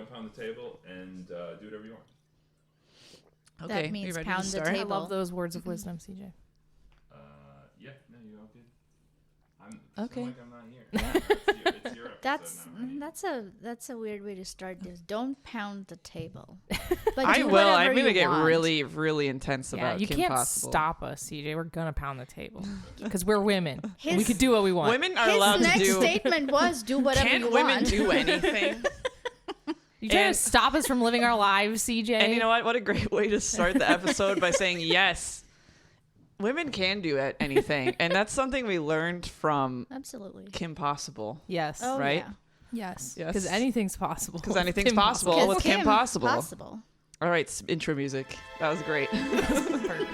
don't pound the table, and do whatever you want. Okay, that means ready pound to the start? table. I love those words of wisdom, CJ. Yeah, no, you're all good. I'm Okay. like I'm not here. Yeah, it's your episode That's a weird way to start this. Don't pound the table. But I do will. whatever I'm gonna you get want. really, really intense Yeah, about you Kim can't Possible. stop us, CJ. We're gonna pound the table because we're women. And we His- could do what we want. Women are His allowed to next do. statement was do whatever Can't you women want. do anything? You trying And- to stop us from living our lives, CJ? And you know what? What a great way to start the episode by saying yes. Women can do anything, and that's something we learned from Absolutely. Kim Possible. Yes. Oh, Right? yeah. Yes. Yes. Because anything's possible. Because anything's Kim possible. Because with Kim Possible. Possible. All right, intro music. That was great. Perfect.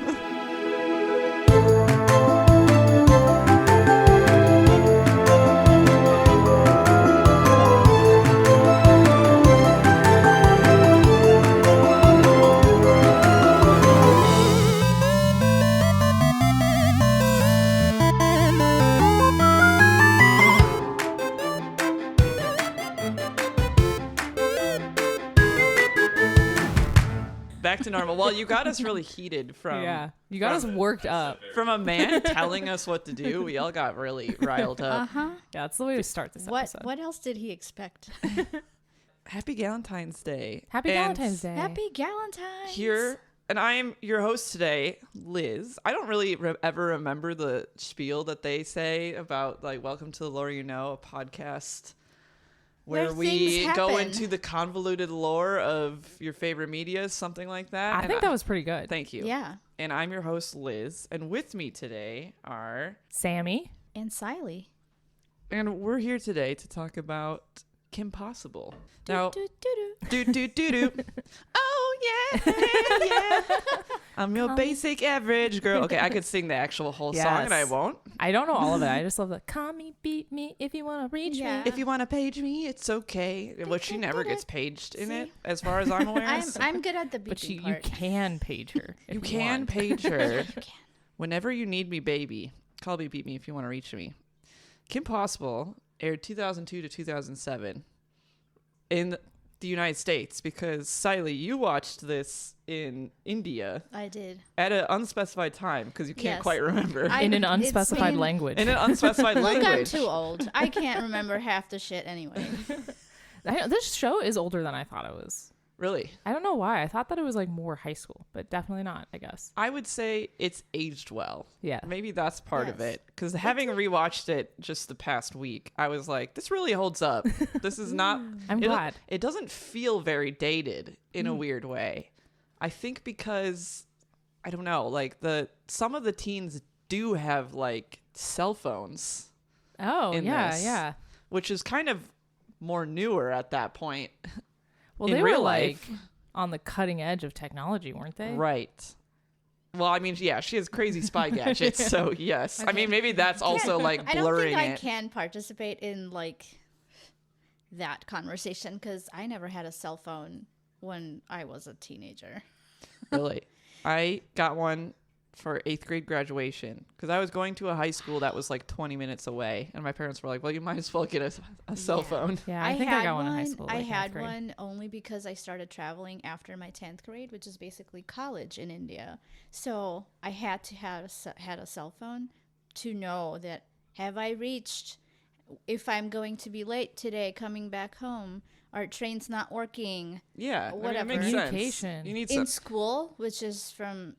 Back to normal. Well, you got us really heated from Yeah. You got us worked up. from a man telling us what to do. We all got really riled up. Uh-huh. Yeah, that's the way to start this episode. What else did he expect? Happy Valentine's Day. Happy And Valentine's Day. Happy Galentine's. Here, and I am your host today, Liz. I don't really ever remember the spiel that they say about, like, welcome to the Lore You Know, a podcast where Where we things go happen. into the convoluted lore of your favorite media, something like that. I And think that was pretty good. Thank you. Yeah. And I'm your host, Liz. And with me today are... Sammy. And Siley. And we're here today to talk about Kim Possible. Now, Do, do, do. do. Oh, yeah, yeah. I'm your basic average girl. Okay, I could sing the actual whole song, and I Yes. won't. I don't know all of it. I just love the call me, beat me if you want to reach Yeah. me. If you want to page me, it's okay. But she never gets paged in it, See? as far as I'm aware. I'm good at the But beating you part. can page her. if You can want. page her. You can. Whenever you need me, baby. Call me, beat me if you want to reach me. Kim Possible aired 2002 to 2007 in the United States, because Siley, you watched this in India I did. at an unspecified time because you can't Yes. quite remember. I- In an it's unspecified been- language. In an unspecified Look, language. I'm too old. I can't remember half the shit anyway. This show is older than I thought it was. Really? I don't know why. I thought that it was like more high school, but definitely not, I guess. I would say it's aged well. Yeah. Maybe that's part of Yes. it. Because having rewatched it just the past week, I was like, this really holds up. This is not. I'm glad. It doesn't feel very dated in a weird way. I think because, I don't know, like some of the teens do have like cell phones, Oh, in yeah, this. yeah. which is kind of more newer at that point. Well, in they real were life. like on the cutting edge of technology, weren't they? Right. Well, I mean, yeah, she has crazy spy gadgets, so yes. I mean, maybe that's also like I don't blurring think I it. can participate in like that conversation because I never had a cell phone when I was a teenager. Really. I got one for 8th grade graduation because I was going to a high school that was like 20 minutes away, and my parents were like, well, you might as well get a cell Yeah. phone. Yeah, I think I got one in high school. I like, had 9th grade. one only because I started traveling after my 10th grade, which is basically college in India. So I had to have had a cell phone to know that have I reached, if I'm going to be late today coming back home, our train's not working. Yeah, I mean, it Whatever. makes sense. Communication. You need In some. school, which is from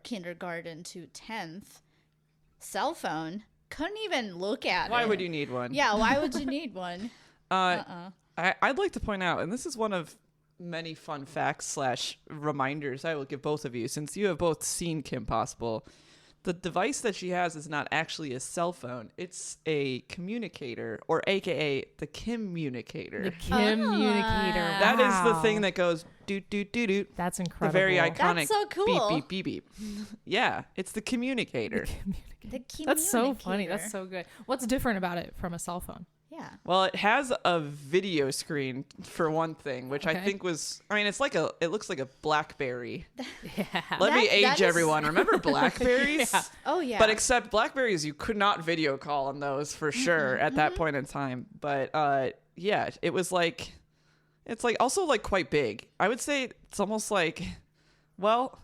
kindergarten to 10th, cell phone, couldn't even look at Why it. would you need one? Yeah, why would you need one? I'd like to point out, and this is one of many fun facts / reminders I will give both of you, since you have both seen Kim Possible. The device that she has is not actually a cell phone. It's a communicator, or AKA the communicator. The communicator. That is the Wow. thing that goes doot doot doot doot. That's The incredible. very iconic That's so cool. beep beep beep beep. Yeah, it's the communicator. The That's so funny. communicator. That's so good. What's different about it from a cell phone? Yeah. Well, it has a video screen for one thing, which I Okay. think was. I mean, it looks like a BlackBerry. Yeah. Let me That age is- everyone. Remember Blackberries? Yeah. Oh yeah. But except Blackberries, you could not video call on those for sure at that point in time. But yeah, it was like It's like also like quite big. I would say it's almost like, well,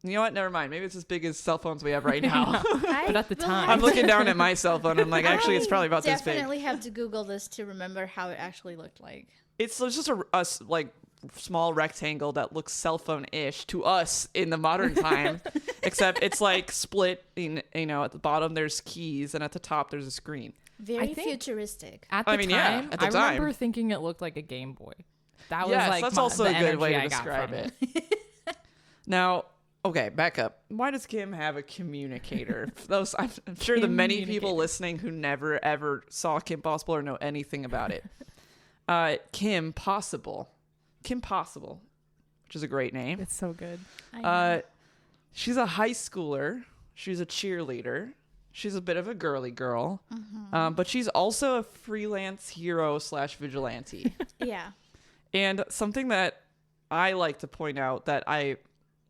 you know what? Never mind. Maybe it's as big as cell phones we have right now. But at the time. I'm looking down at my cell phone. And I'm like, actually, it's probably about this big. Definitely have to Google this to remember how it actually looked like. It's just a like small rectangle that looks cell phone-ish to us in the modern time, except it's like split. At the bottom there's keys, and at the top there's a screen. Very think- futuristic. At the I mean, yeah, time, at the I time. remember thinking it looked like a Game Boy. That was Yes, like that's also the a good way to energy I got describe from it. Now, okay, back up. Why does Kim have a communicator? For those, I'm sure the many people Communicator. listening who never ever saw Kim Possible or know anything about it. Kim Possible, which is a great name. It's so good. I know. She's a high schooler. She's a cheerleader. She's a bit of a girly girl, but she's also a freelance hero / vigilante. Yeah. And something that I like to point out that I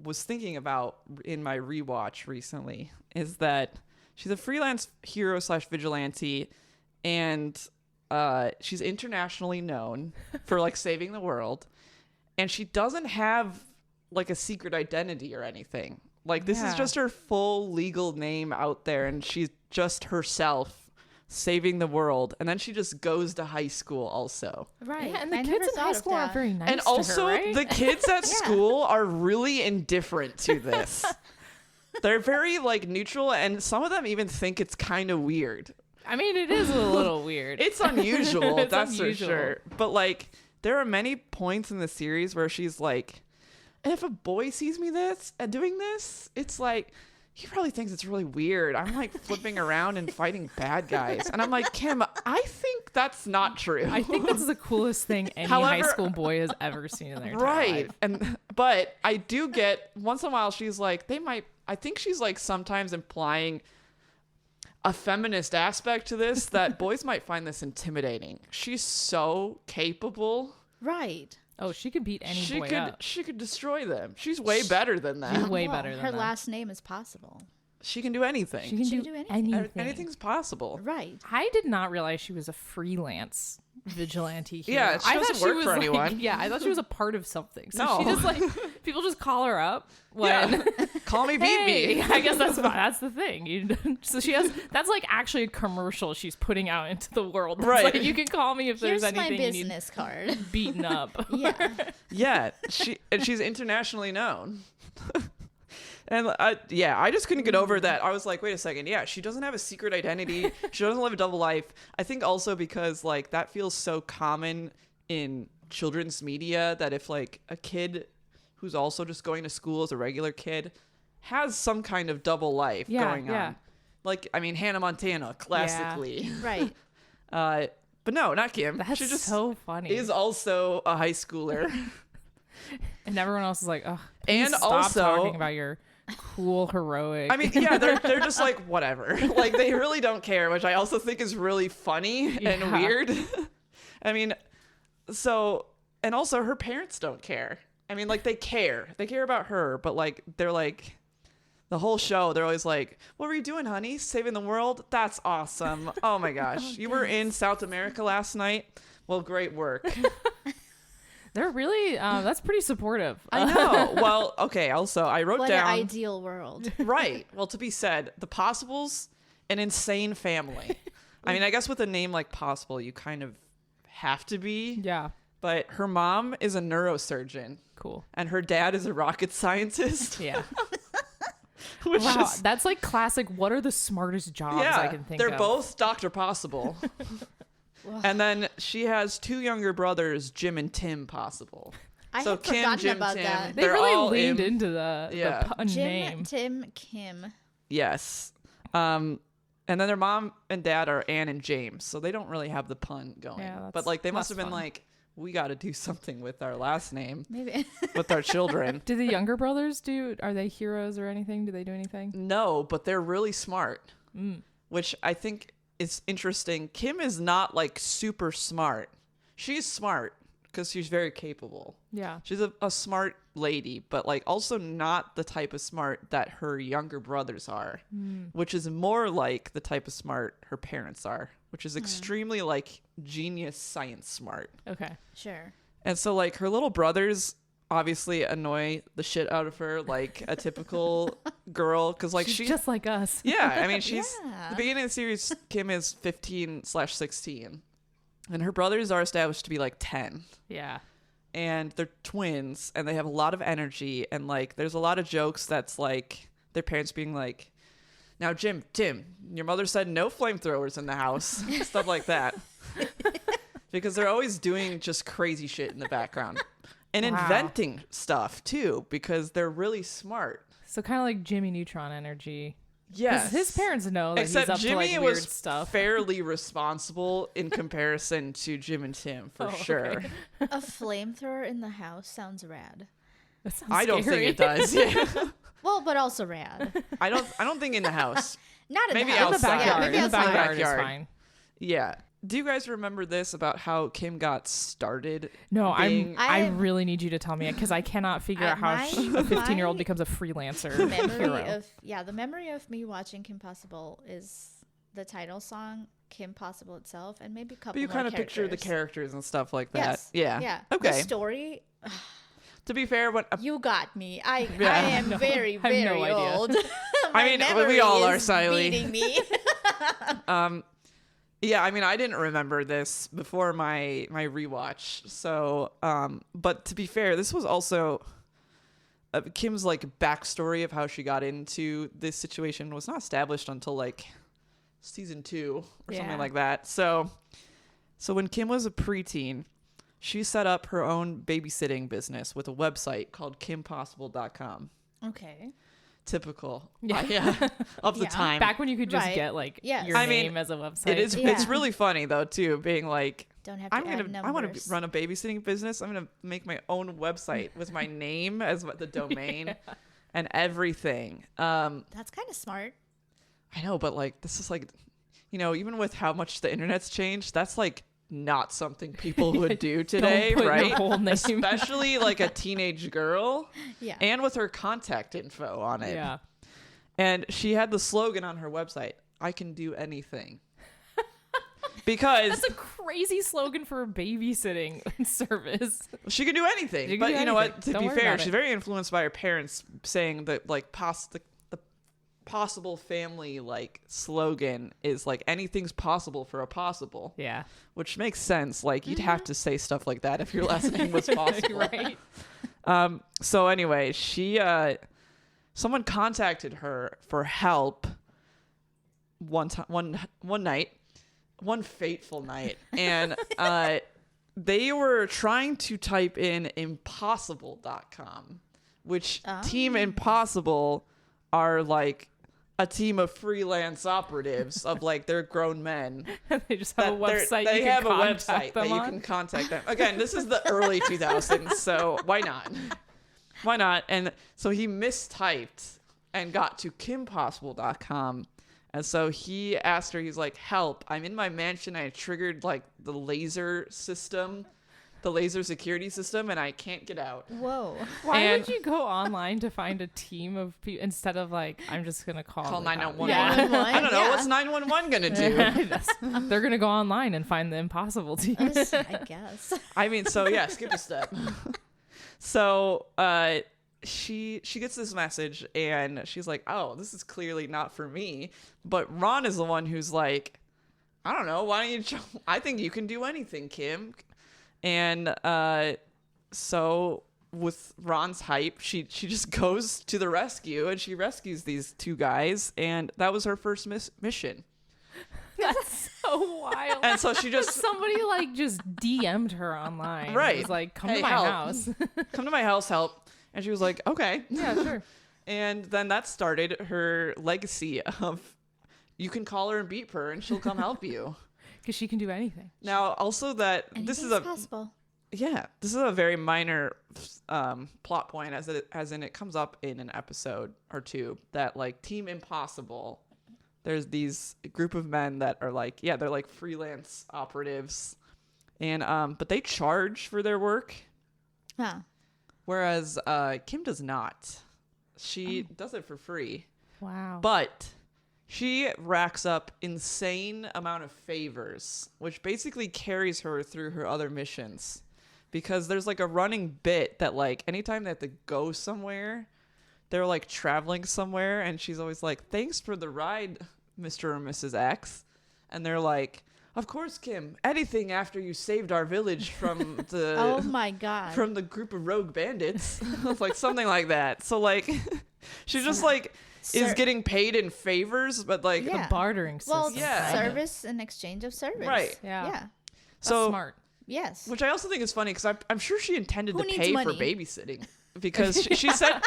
was thinking about in my rewatch recently is that she's a freelance hero / vigilante, and she's internationally known for like saving the world, and she doesn't have like a secret identity or anything. Like this is Yeah. just her full legal name out there, and she's just herself saving the world. And then she just goes to high school also. Right. Yeah, and the I kids never in thought high of school aren't that. very nice And to also, her, right? the kids at school are really indifferent to this. They're very like neutral, and some of them even think it's kind of weird. I mean, it is a little weird. It's unusual, It's that's unusual. for sure. But like, there are many points in the series where she's like, if a boy sees me doing this, it's like, he probably thinks it's really weird. I'm like flipping around and fighting bad guys. And I'm like, Kim, I think that's not true. I think that's the coolest thing any high However- school boy has ever seen in their entire Right. life. But I do get once in a while she's like, I think she's like sometimes implying a feminist aspect to this that boys might find this intimidating. She's so capable. Right. Oh, she could beat any She boy could up. She's destroy them. She's way better than She's that. way Well, better than her that. last name is Possible. She can do anything. She can She do, can do anything. anything. Anything's possible. Right. I did not realize she was a freelance vigilante hero. Yeah, she I doesn't thought she work was for like, anyone. Yeah, I thought she was a part of something. So No. she just like people just call her up when Yeah. Call me, beat hey, me. I guess that's fine. That's the thing. So she has that's like actually a commercial she's putting out into the world. That's Right. Like, you can call me if Here's there's my anything you need business card. beaten up. Yeah. Yeah, she's internationally known. And I just couldn't get over that. I was like, wait a second. Yeah, she doesn't have a secret identity. She doesn't live a double life. I think also because like that feels so common in children's media that if like a kid who's also just going to school as a regular kid has some kind of double life going yeah. on. Like, I mean, Hannah Montana, classically. Right. But no, not Kim. That's she just so funny. is also a high schooler. And everyone else is like, oh, And stop also- talking about your cool heroic. I mean, yeah, they're just like whatever. Like they really don't care, which I also think is really funny and Yeah. weird. I mean, so and also her parents don't care. I mean, like they care. They care about her, but like they're like the whole show, they're always like, "What were you doing, honey? Saving the world? That's awesome. Oh my gosh. You were in South America last night? Well, great work." They're really that's pretty supportive. I know. Well, okay, also I wrote What down an ideal world. Right. Well, to be said, the Possibles, an insane family. I mean, I guess with a name like Possible, you kind of have to be. Yeah, But her mom is a neurosurgeon, cool. and her dad is a rocket scientist. Yeah. Which Wow, is, that's like classic. What are the smartest jobs yeah, I can think they're of? both Dr. Possible. And then she has two younger brothers, Jim and Tim Possible. I So had Kim, forgotten Jim, about Tim. that. They They're all really leaned in- into the Yeah. pun Jim, name. Tim, Kim. Yes. And then their mom and dad are Anne and James, so they don't really have the pun going. Yeah, But that's like they must less have been fun. like, we got to do something with our last name, Maybe. with our children. Do the younger brothers are they heroes or anything? Do they do anything? No, but they're really smart, which I think is interesting. Kim is not like super smart. She's smart because she's very capable. Yeah. She's a smart lady, but like also not the type of smart that her younger brothers are, which is more like the type of smart her parents are, which is extremely like genius science smart. Okay. Sure. And so like her little brothers obviously annoy the shit out of her like a typical girl, because like She's just like us. yeah, I mean she's Yeah. the beginning of the series, Kim is 15/16, and her brothers are established to be like 10, Yeah. and they're twins and they have a lot of energy, and like there's a lot of jokes that's like their parents being like, now Tim, your mother said no flamethrowers in the house, stuff like that. Because they're always doing just crazy shit in the background and Wow. inventing stuff too, because they're really smart. So kind of like Jimmy Neutron energy. Yes. His parents know that Except he's up Jimmy to like weird was stuff. fairly responsible in comparison to Jim and Tim, for Oh, sure. okay. A flamethrower in the house sounds rad. That sounds I don't scary. think it does. Yeah. Well, but also rad. I don't think in the house. Not in Maybe the house. In the outside. backyard. Yeah, maybe in the outside. backyard is Backyard. fine. Yeah. Do you guys remember this about how Kim got started? No, being- I I'm- really need you to tell me it, because I cannot figure out how my- a 15-year-old my becomes a freelancer memory hero. the memory of me watching Kim Possible is the title song, Kim Possible itself, and maybe a couple But you more kind of picture the characters. characters and stuff like that. Yes. Yeah. Yeah. Okay. The story, To be fair, when you got me. I Yeah. am very, I have no very idea. old. I mean, we all are, silently Siley. beating me. yeah, I mean, I didn't remember this before my rewatch. So, but to be fair, this was also Kim's like backstory of how she got into this situation was not established until like season 2 or Yeah. something like that. So when Kim was a preteen, she set up her own babysitting business with a website called kimpossible.com. Okay. Typical. Yeah. Of the Yeah. time. Back when you could just Right. get like Yes. your I mean, name as a website. It is. Yeah. It's really funny though too, being like, Don't have to I want numbers. to run a babysitting business. I'm gonna make my own website with my name as the domain and everything. That's kind of smart. I know, but like this is like, even with how much the internet's changed, that's like not something people would do today, Don't put right? your whole name. Especially like a teenage girl, Yeah. and with her contact info on it. Yeah. And she had the slogan on her website, "I can do anything." Because That's a crazy slogan for a babysitting service. she can do anything. You can But do you know what? anything. To Don't be worry fair, about she's it. very influenced by her parents saying that like the possible family like slogan is like anything's possible for a possible, Yeah. which makes sense. Like you'd have to say stuff like that if your last name was possible. Right. So anyway, she someone contacted her for help one fateful night, and they were trying to type in impossible.com, which Team Impossible are like a team of freelance operatives of like they're grown men. They just have a that they're- website. They you have a can contact website them that you on. can contact them. Again, this is the early 2000s, so why not? Why not? And so he mistyped and got to kimpossible.com. And so he asked her, he's like, help, I'm in my mansion. I triggered like the laser system, the laser security system, and I can't get out. Whoa. Why and- would you go online to find a team of people instead of like, I'm just going to call Call the cops? 911. Yeah. I don't know. Yeah. What's 911 going to do? They're going to go online and find the impossible team. I guess. I mean, so yeah, skip a step. So she gets this message and she's like, oh, this is clearly not for me. But Ron is the one who's like, I don't know, why don't you I think you can do anything, Kim. And so with Ron's hype, she just goes to the rescue and she rescues these two guys, and that was her first mission. That's so wild. And so she just Somebody like just DM'd her online. Right. It was like, come Hey, to my help. house. come to my house, help. And she was like, okay. Yeah, sure. And then that started her legacy of you can call her and beep her and she'll come help you. Because she can do anything. Now, also that this is Anything's possible. this is a very minor plot point as in it comes up in an episode or two that like Team Impossible, there's these group of men that are like, yeah, they're like freelance operatives, and but they charge for their work, Huh. whereas Kim does not. She does it for free. Wow. But she racks up insane amount of favors, which basically carries her through her other missions. because there's like a running bit that like anytime they have to go somewhere, they're like traveling somewhere, and she's always like, "Thanks for the ride, Mr. or Mrs. X," and they're like, "Of course, Kim. Anything after you saved our village from the Oh my god. from the group of rogue bandits," like something like that. So like, she just like is Sir- getting paid in favors, but like Yeah. The bartering system. well, Yeah. service and exchange of service. Right. Yeah. Yeah. That's so smart. Yes. which I also think is funny because I'm sure she intended Who to needs pay for money? babysitting because she said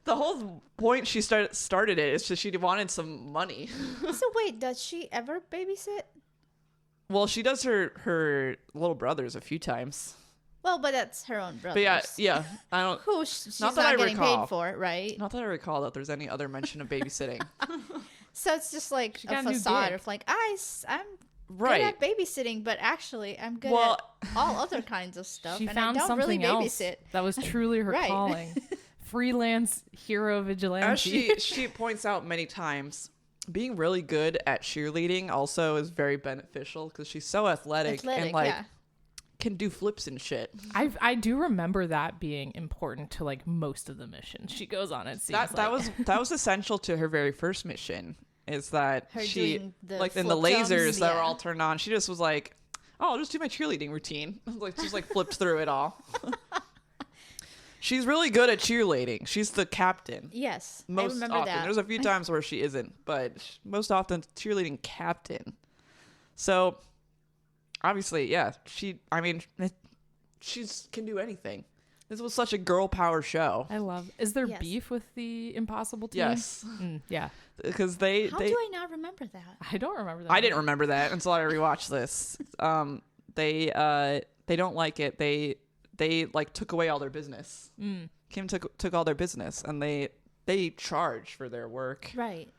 the whole point she started it is just she wanted some money. So wait, does she ever babysit? Well, she does her little brothers a few times, Well, but that's her own brother. but yeah, I don't. Who she's Not not, that I getting recall. paid for, right? Not that I recall that there's any other mention of babysitting. So it's just like She a got a new facade gig. of like I'm Right. good at babysitting, but actually I'm good Well- at all other kinds of stuff, She and found I don't something really else babysit. that was truly her Right. calling. Freelance hero vigilante. As she points out many times, being really good at cheerleading also is very beneficial because she's so athletic and like yeah. can do flips and shit. I do remember that being important to like most of the missions she goes on. It seems That was essential to her very first mission. Is that Her she doing the like in the flip jumps, lasers that were yeah. all turned on? She just was like, "Oh, I'll just do my cheerleading routine." Like just like flipped through it all. She's really good at cheerleading. She's the captain. Yes, I Most remember often. that. There's a few times where she isn't, but most often cheerleading captain. So obviously, yeah, she can do anything. This was such a girl power show. I love. Is there Yes. beef with the Impossible team? Yes, Yeah. because How do I not remember that? I don't remember that. I didn't remember that until I rewatched this. They don't like it. They like took away all their business. Kim took all their business, and they charge for their work. Right.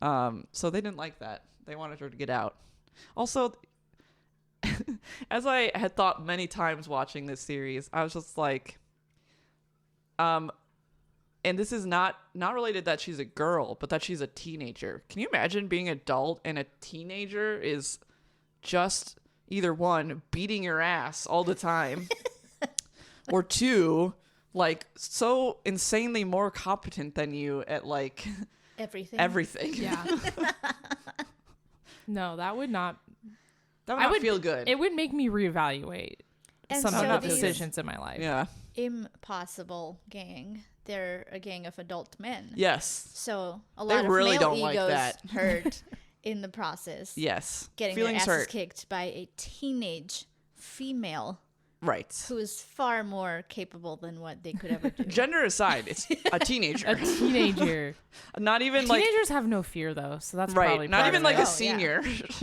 So they didn't like that. They wanted her to get out. Also, as I had thought many times watching this series, I was just like, and this is not related that she's a girl, but that she's a teenager. Can you imagine being adult and a teenager is just either one, beating your ass all the time, or two, like so insanely more competent than you at like Everything. Yeah. No, that would not. that would I not would feel good. It would make me reevaluate And some so of the these decisions in my life. Yeah. Impossible gang. They're a gang of adult men. Yes. So a They lot of really male don't like egos that. hurt in the process. Yes. Getting Feelings their asses hurt. kicked by a teenage female Right. who is far more capable than what they could ever do. Gender aside, it's a teenager. A teenager. Not even like Teenagers have no fear though, so that's right. probably Not part even of like it. a Oh, senior. She's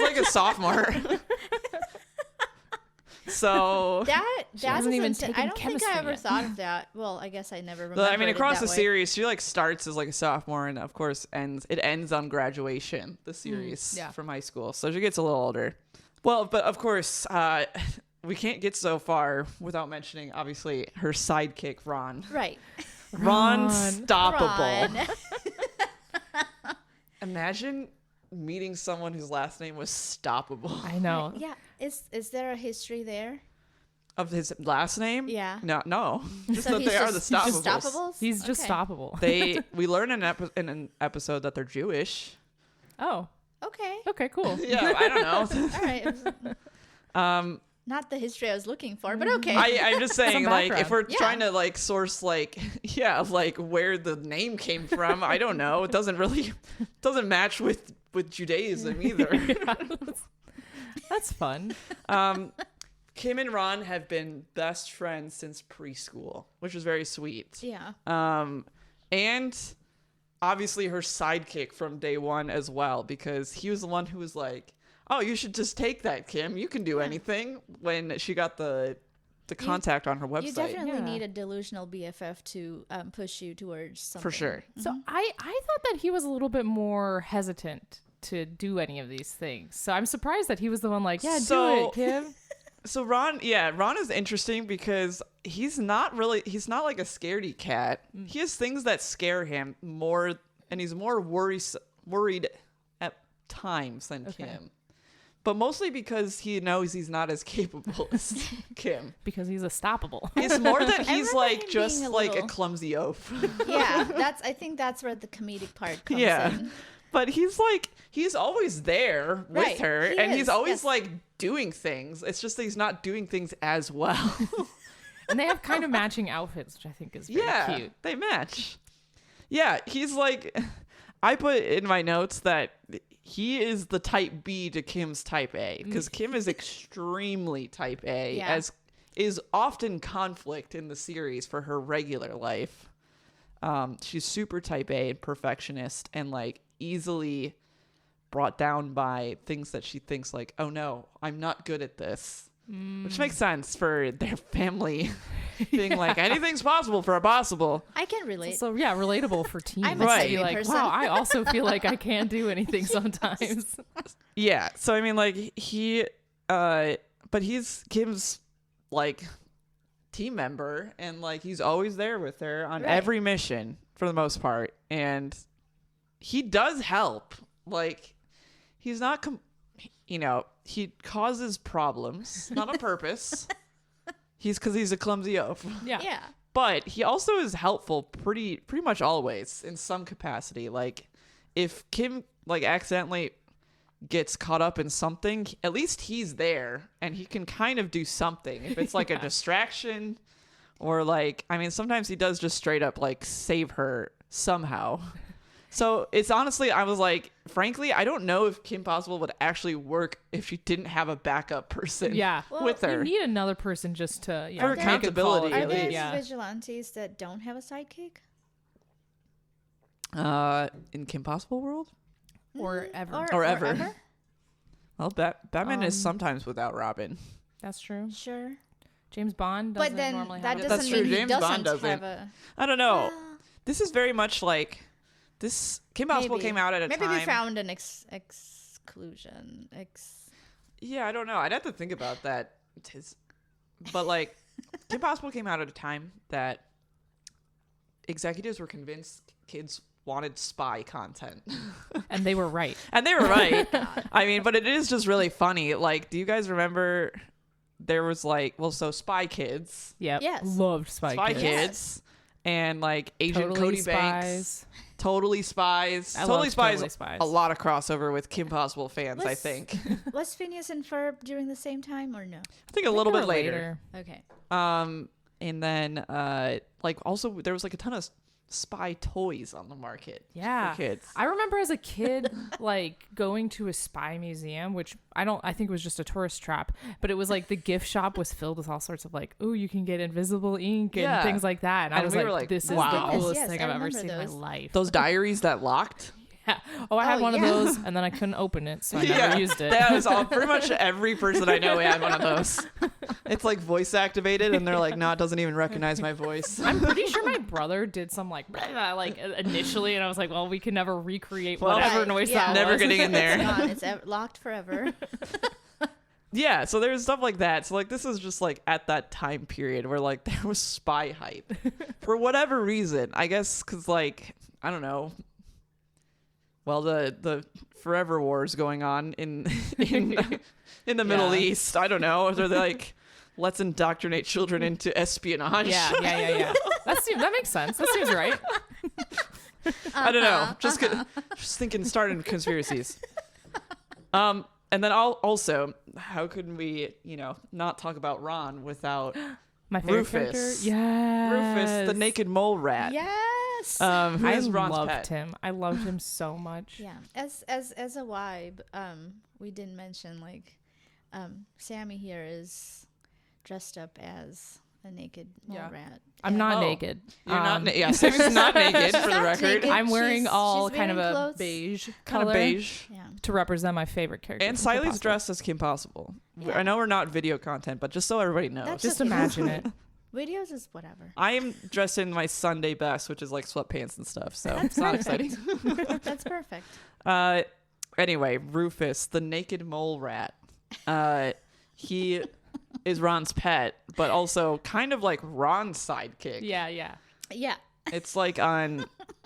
like a sophomore. So That hasn't even insane. taken I don't think I chemistry ever yet. thought of that. Well, I guess I never remembered I mean, across it the that way. series, she like starts as like a sophomore, and of course ends on graduation. The series yeah. from high school, so she gets a little older. Well, but of course, we can't get so far without mentioning obviously her sidekick, Ron. Right. Ron Stoppable. Ron. Imagine meeting someone whose last name was Stoppable. I know. Yeah. Is there a history there? Of his last name? Yeah. No. Just So that he's they are the just- he's just Stoppables. stoppables? He's just Okay. stoppable. We learn in an episode that they're Jewish. Oh. Okay. Okay, cool. Yeah, I don't know. All right. Not the history I was looking for, but okay. I'm just saying, Some like, if background. we're Yeah. trying to like source, like, yeah, like where the name came from, I don't know. It doesn't match with Judaism either. That's fun. Kim and Ron have been best friends since preschool, which is very sweet. yeah. And obviously her sidekick from day one as well, because he was the one who was like, "Oh, you should just take that, Kim. You can do anything." When she got the contact on her website, You definitely Yeah. need a delusional BFF to push you towards something. for sure. So I thought that he was a little bit more hesitant to do any of these things. So I'm surprised that he was the one like, yeah, So- do it, Kim. So Ron is interesting because he's not like a scaredy cat. He has things that scare him more, and he's more worried at times than Kim. but mostly because he knows he's not as capable as Kim. Because he's stoppable. It's more that he's remember like him just being a like a little- clumsy oaf. Yeah, I think that's where the comedic part comes Yeah. in. But he's always there with Right, her, he and he's is, always yes. like doing things. It's just that he's not doing things as well. And they have kind of matching outfits, which I think is very Yeah, cute. they match. Yeah, he's like, I put in my notes that he is the type B to Kim's type A, because Kim is extremely type A, Yeah. as is often conflict in the series for her regular life. She's super type A and perfectionist, and like easily brought down by things that she thinks like, oh no, I'm not good at this. Which makes sense for their family being like, anything's possible for a possible. I can relate. So yeah, relatable for teens. I'm a Right. To be type A like, person. wow, I also feel like I can't do anything sometimes. Yeah. So I mean, like but he's Kim's like team member, and like he's always there with her on Right. every mission for the most part, and he does help. Like he's not, he causes problems, not on purpose. Because he's a clumsy oaf. Yeah. Yeah. But he also is helpful pretty much always in some capacity. Like if Kim like accidentally gets caught up in something, at least he's there and he can kind of do something. If it's like a distraction or like, I mean, sometimes he does just straight up like save her somehow. So it's honestly, I was like, frankly, I don't know if Kim Possible would actually work if she didn't have a backup person Yeah. with her. You need another person just to For make a accountability, call. at Are there least. Yeah. vigilantes that don't have a sidekick? In Kim Possible world? Or ever. Or ever. Well, Batman is Um, sometimes without Robin. That's true. Sure. James Bond But doesn't then normally that have it. doesn't That's true, mean he James doesn't Bond have doesn't. a... I don't know. Well, This is very much like this. Kim Possible maybe. came out at a Maybe time. we found an exclusion. Yeah, I don't know. I'd have to think about that. But like, Kim Possible came out at a time that executives were convinced kids wanted spy content. And they were right. And they were right. I mean, but it is just really funny. Like, do you guys remember there was like, so Spy Kids, Yep. Yes. Loved Spy Spy Kids. Kids, and like Agent Totally Cody Spies. Banks, Totally Spies. I Totally loved Spies, Totally Spies. a lot of crossover with Kim Possible fans, I Let's- think. Was Phineas and Ferb during the same time or no? I think a little bit later. Okay. And then like also there was like a ton of spy toys on the market Yeah. for kids. I remember as a kid, like going to a spy museum, which I think it was just a tourist trap, but it was like the gift shop was filled with all sorts of like, oh, you can get invisible ink and Yeah. things like that. And I And was we like, were like, this is wow. the Yes, coolest yes, thing I I've ever remember seen in my those. life. Those diaries that locked. Yeah. Oh, I had Oh, one yeah. of those, and then I couldn't open it, so I never used it. That was all. Pretty much every person I know had one of those. It's like voice activated, and they're like, no, it doesn't even recognize my voice. I'm pretty sure my brother did some like initially, and I was like, well, we can never recreate Well, whatever Right, noise yeah. that Never was. getting in there. It's gone. It's locked forever. Yeah, so there's stuff like that. So like this is just like at that time period where like there was spy hype for whatever reason. I guess because like I don't know. Well, the Forever Wars going on in the Middle Yeah. East. I don't know. They're like, let's indoctrinate children into espionage. Yeah. That makes sense. That seems right. I don't know. Just thinking, starting conspiracies. And then also, how could we, not talk about Ron without My favorite Rufus. character. Yeah. Rufus, the naked mole rat? Yes. Who I is Ron's loved pet? him. I loved him so much. Yeah. As a vibe, we didn't mention like Sammy here is dressed up as a naked mole Yeah. rat. I'm And- not Oh. naked. You're not. Yeah, Sammy's not naked for the Not record. naked. I'm wearing She's- all she's kind of wearing a clothes. beige Kind color of beige. Yeah. to represent my favorite character. And from Kim Siley's Possible. dressed as Kim Possible. Yeah. I know we're not video content, but just so everybody knows. That's Just okay. imagine it. Videos is whatever. I am dressed in my Sunday best, which is like sweatpants and stuff, so it's not exciting. That's perfect. Anyway, Rufus, the naked mole rat. He is Ron's pet, but also kind of like Ron's sidekick. Yeah. Yeah. It's like on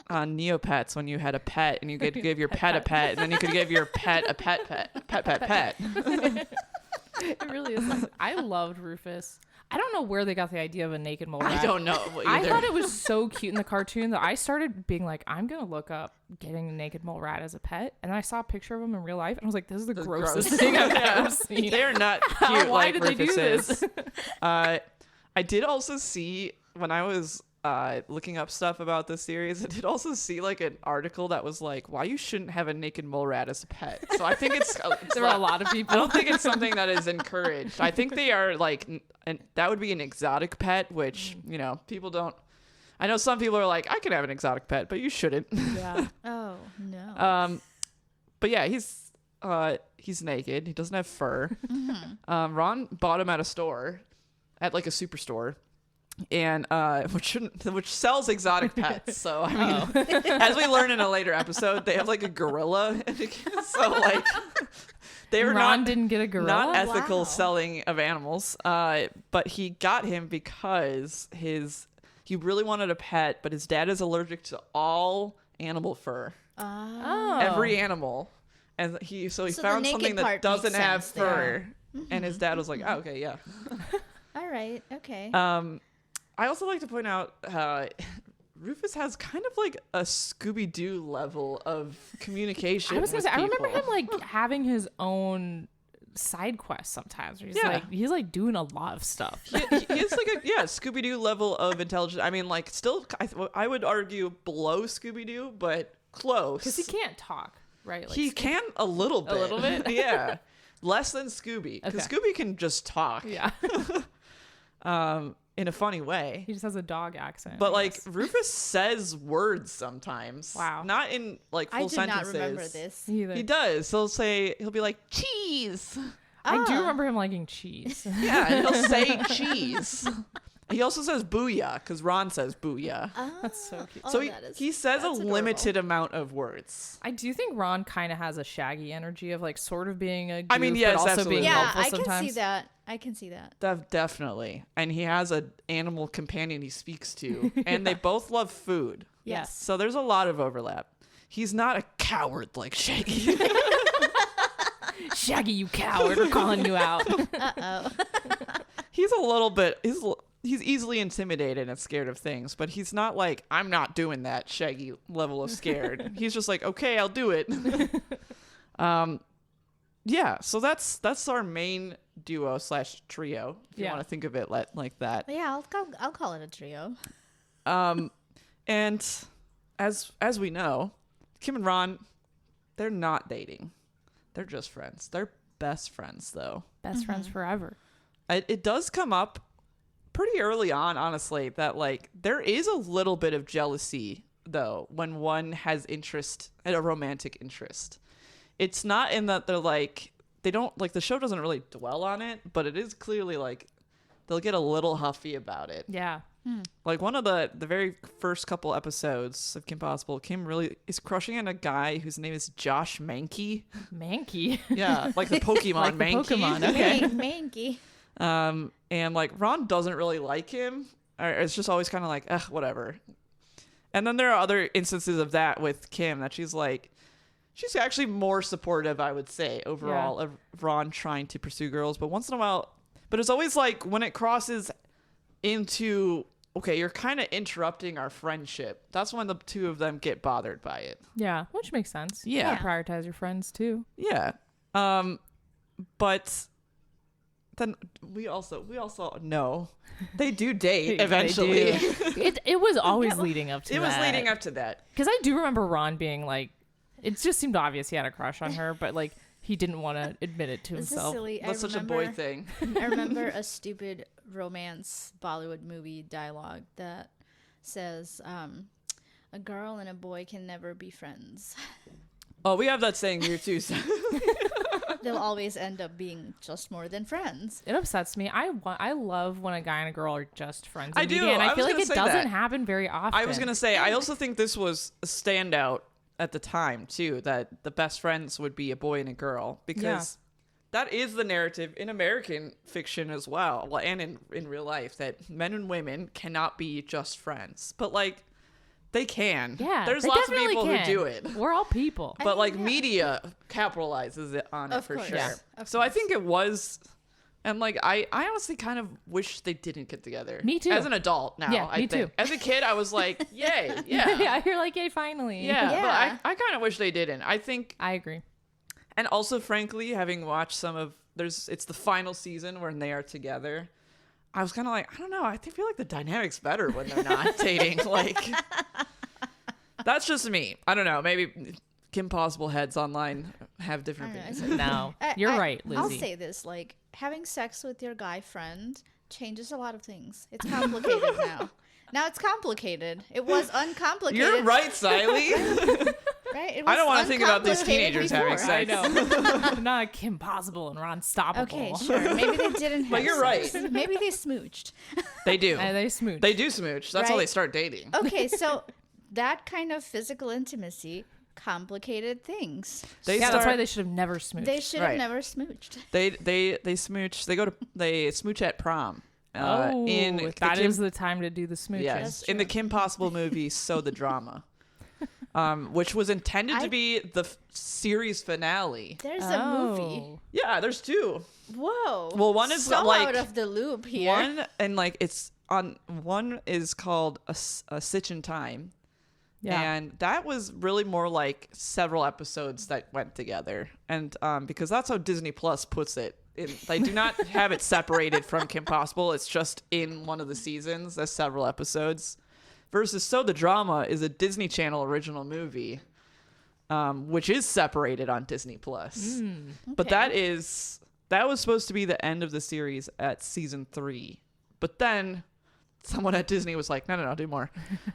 Neopets when you had a pet and you could give your pet a pet and then you could give your pet a pet. It really is. I loved Rufus. I don't know where they got the idea of a naked mole rat. I don't know either. I thought it was so cute in the cartoon that I started being like, I'm going to look up getting a naked mole rat as a pet. And I saw a picture of him in real life and I was like, this is the grossest thing I've ever seen. They're not cute. Why like did they do Rufus this? is. I did also see when I was looking up stuff about this series, I did also see like an article that was like why you shouldn't have a naked mole rat as a pet. So I think it's There are a lot of people. I don't think it's something that is encouraged. I think they are like, and that would be an exotic pet, which people don't. I know some people are like, I can have an exotic pet, but you shouldn't. Yeah. Oh no. But yeah, he's naked. He doesn't have fur. Ron bought him at a store, at like a superstore. And which sells exotic pets. So I mean, as we learn in a later episode, they have like a gorilla. So like they were Ron didn't get a gorilla. Not ethical Wow. selling of animals. But he got him because he really wanted a pet, but his dad is allergic to all animal fur. Oh. Every animal. And he So the found naked something that part doesn't makes have sense there. fur. And his dad was like, oh, okay, yeah. All right. Okay. I also like to point out Rufus has kind of like a Scooby-Doo level of communication. I was gonna with say, I remember people. him like having his own side quest sometimes. Where Yeah. he's like doing a lot of stuff. He has like a Scooby-Doo level of intelligence. I mean, like still, I would argue below Scooby-Doo, but close. Because he can't talk, right? Like, He can a little bit. A little bit? Yeah. Less than Scooby. Because Okay. Scooby can just talk. Yeah. In a funny way. He just has a dog accent. But I like guess. Rufus says words sometimes. Wow. Not in like full I do sentences. not remember this. Either. He does. He'll be like cheese. I do Ah. remember him liking cheese. Yeah, and he'll say cheese. He also says booyah because Ron says booyah. That's so cute. So Oh, that is- he says a that's adorable. limited amount of words. I do think Ron kind of has a Shaggy energy of like sort of being a goof, I mean, yes, but also absolutely. being Yeah, helpful I can sometimes. see that. I can see that. Definitely. And he has an animal companion he speaks to. And they both love food. Yes. So there's a lot of overlap. He's not a coward like Shaggy. Shaggy, you coward! We're calling you out. He's a little bit. He's easily intimidated and scared of things, but he's not like I'm not doing that Shaggy level of scared. He's just like, okay, I'll do it. Yeah. So that's our main duo / trio. If you Yeah. want to think of it like that. Yeah, I'll call it a trio. And as we know, Kim and Ron, they're not dating. They're just friends. They're best friends though. Best friends forever. It does come up pretty early on, honestly, that like there is a little bit of jealousy though when one has interest and a romantic interest. It's not in that they're like they don't like the show doesn't really dwell on it, but it is clearly like they'll get a little huffy about it. Yeah. Like one of the very first couple episodes of Kim Possible, Kim really is crushing on a guy whose name is Josh Mankey. Mankey. Yeah, like the Pokemon Like the Mankey. Pokemon, okay. Manky. And like Ron doesn't really like him. Or it's just always kind of like, ugh, whatever. And then there are other instances of that with Kim that she's actually more supportive, I would say, overall of Ron trying to pursue girls. But once in a while, but it's always like when it crosses into, okay, you're kind of interrupting our friendship. That's when the two of them get bothered by it. Yeah, which makes sense. Yeah. You gotta prioritize your friends too. Yeah. But then we also know they do date They eventually. do. It was always leading up to It that. was leading up to that. Because I do remember Ron being like, it just seemed obvious he had a crush on her, but like he didn't want to admit it to This is himself. silly. That's such a boy thing. I remember a stupid romance Bollywood movie dialogue that says, "A girl and a boy can never be friends. Oh, we have that saying here too. So. They'll always end up being just more than friends." It upsets me. I love when a guy and a girl are just friends. in I do. media, and I I was feel like gonna it say doesn't that. happen very often. I was gonna say I also think this was a standout at the time too, that the best friends would be a boy and a girl, because that is the narrative in American fiction as well, and in real life, that men and women cannot be just friends. But like They can. Yeah, There's they lots of definitely people can. who do it. We're all people. I But mean, like yeah. media capitalizes it on it Of for course. sure. Yeah. Of So I course. think it was, and like I honestly kind of wish they didn't get together. Me too. As an adult now, Yeah, I me think. too. As a kid, I was like, yay, yeah, Yeah, you're like, yay, finally. yeah. Yeah. But I kind of wish they didn't. I think, I agree. and also frankly, having watched it's the final season when they are together. I was kind of like, I don't know. I feel like the dynamic's better when they're not dating. Like, that's just me. I don't know. Maybe Kim Possible heads online have different I don't opinions. know. No, you're right, I'll Lizzie. say this: like having sex with your guy friend changes a lot of things. It's complicated now. Now it's complicated. It was uncomplicated. You're right, Siley. Right? It I was don't want to think about these uncomplicated teenagers having before. sex. Not Kim Possible and Ron Stoppable. Okay, sure. Maybe they didn't have But you're sex. right. Maybe they smooched. They do. They smooch. They do smooch. That's how Right? they start dating. Okay, so that kind of physical intimacy complicated things. They yeah, that's why start- they should have never smooched. They should have Right. never smooched. They smooch. They smooch at prom. In that the Kim, is the time to do the smooching. yes, That's in the true. Kim Possible movie, So the Drama, which was intended to be the series finale. There's a movie. Oh. Yeah, there's two. Whoa. Well, one is so like- out of the loop here. One and like it's on one is called a Sitch in Time. Yeah. And that was really more like several episodes that went together. And because that's how Disney Plus puts it. They do not have it separated from Kim Possible. It's just in one of the seasons. There's several episodes. Versus So the Drama is a Disney Channel original movie, which is separated on Disney Plus. But Okay. that was supposed to be the end of the series at season 3. But then someone at Disney was like, no, do more.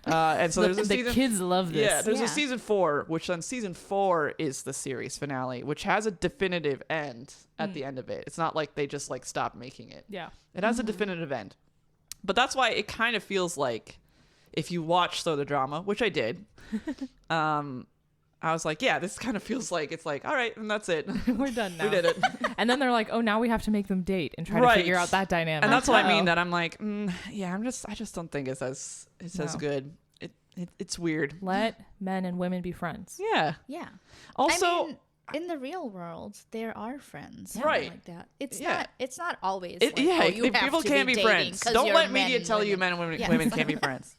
And so there's a the season. kids love this. Yeah, there's Yeah. a season 4, which then season 4 is the series finale, which has a definitive end at the end of it. It's not like they just like stop making it. Yeah. It has a definitive end. But that's why it kind of feels like if you watch So the Drama, which I did, I was like, yeah, this kind of feels like it's like, all right, and that's it. We're done now. We did it. And then they're like, oh, now we have to make them date and try Right. to figure out that dynamic. And that's what I mean. Uh-oh. That I'm like, yeah, I just don't think it's as No. good. It's weird. Let men and women be friends. Yeah. Yeah. Also, I mean, in the real world, there are friends. Right. Like that. It's Yeah. not. It's not always. it, like, yeah, oh, you have people to can't be dating friends. 'cause Don't you're let men media and tell you women. men and women, Yes. women can't be friends.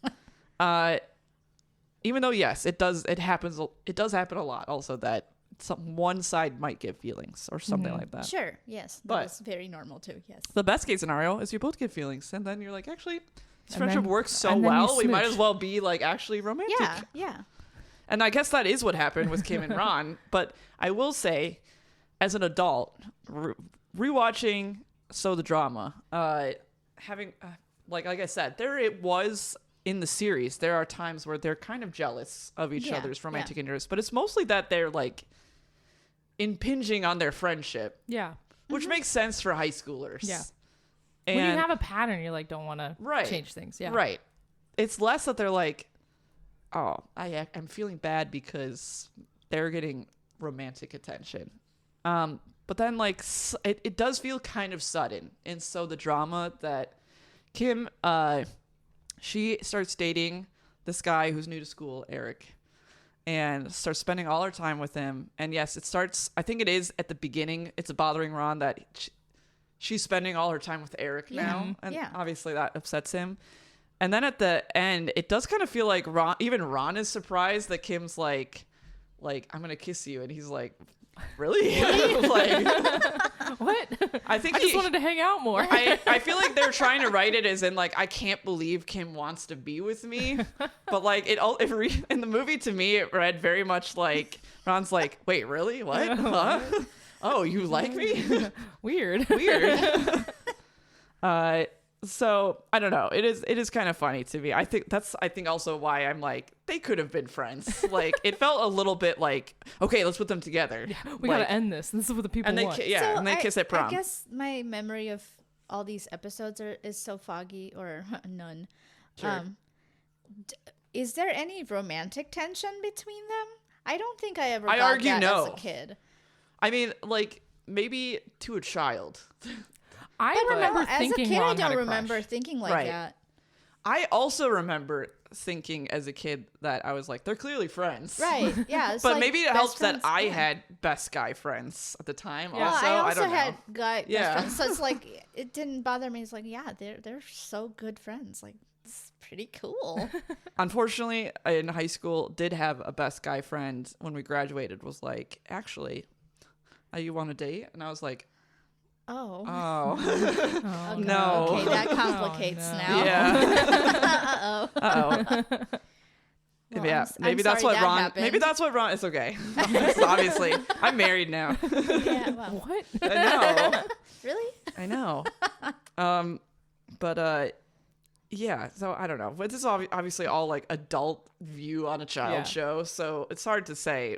Even though yes, it does. It happens. It does happen a lot. Also, that one side might get feelings or something like that. Sure. Yes. But- That is very normal too. Yes. The best case scenario is you both get feelings, and then you're like, actually, this And friendship then- works so and then you well. We might smooch. as well be like actually romantic. Yeah. Yeah. And I guess that is what happened with Kim and Ron. But I will say, as an adult, rewatching So the Drama, having like I said, it was in the series. There are times where they're kind of jealous of each Yeah, other's romantic yeah. interests, but it's mostly that they're like impinging on their friendship, Yeah. which makes sense for high schoolers. Yeah. And When you have a pattern, you like don't want to Right. change things. Yeah. right, it's less that they're like, oh, I'm feeling bad because they're getting romantic attention. But then like it does feel kind of sudden. And so the drama that Kim, she starts dating this guy who's new to school, Eric, and starts spending all her time with him. And yes, it starts, I think it is at the beginning, it's bothering Ron that she's spending all her time with Eric now. And Yeah. obviously that upsets him. And then at the end, it does kind of feel like even Ron is surprised that Kim's like, I'm going to kiss you. And he's like, really? Like, What? I think I just wanted to hang out more. I feel like they're trying to write it as in like, I can't believe Kim wants to be with me. But like in the movie, to me, it read very much like Ron's like, wait, really? What? Huh? Oh, you like me? Weird. Weird. So I don't know. It is kind of funny to me. I think also why I'm like, they could have been friends. Like it felt a little bit like, okay, let's put them together. We Like, gotta end this. This is what the people and they want. and they kiss at prom. I guess my memory of all these episodes is so foggy or none. Sure. Is there any romantic tension between them? I don't think I ever I got argue that no. as a kid. I mean, like maybe to a child. I But remember as a thinking kid, I Ron had don't a remember crush. thinking like Right. that. I also remember thinking as a kid that I was like, they're clearly friends. Right. Yeah. It's But like maybe it best helps that friends, I yeah. had best guy friends at the time. Yeah. Also, Well, I also don't know. had guy Yeah. best friends, so it's like it didn't bother me. It's like, yeah, they're so good friends. Like, it's pretty cool. Unfortunately, in high school, did have a best guy friend when we graduated. Was like, actually, you want a date? And I was like, Oh. oh, Oh, Okay. no. Okay, that complicates no. now. yeah. Uh-oh. Uh-oh. Well, Yeah, I'm maybe that's sorry what that Ron. happened. Maybe that's what Ron. It's okay. Obviously, I'm married now. Yeah, well, What? I know. really? I know. But yeah. So I don't know. But this is obviously all like adult view on a child Yeah. show, so it's hard to say.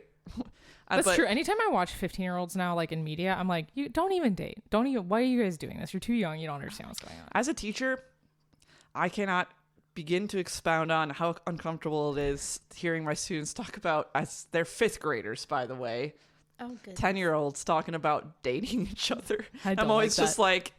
That's but true. Anytime I watch 15-year-olds now, like in media, I'm like, you don't even date. Don't even. Why are you guys doing this? You're too young. You don't understand what's going on. As a teacher, I cannot begin to expound on how uncomfortable it is hearing my students talk about, as they're 5th graders, by the way, Oh, good. 10-year-olds talking about dating each other. I don't I'm always like just that. like,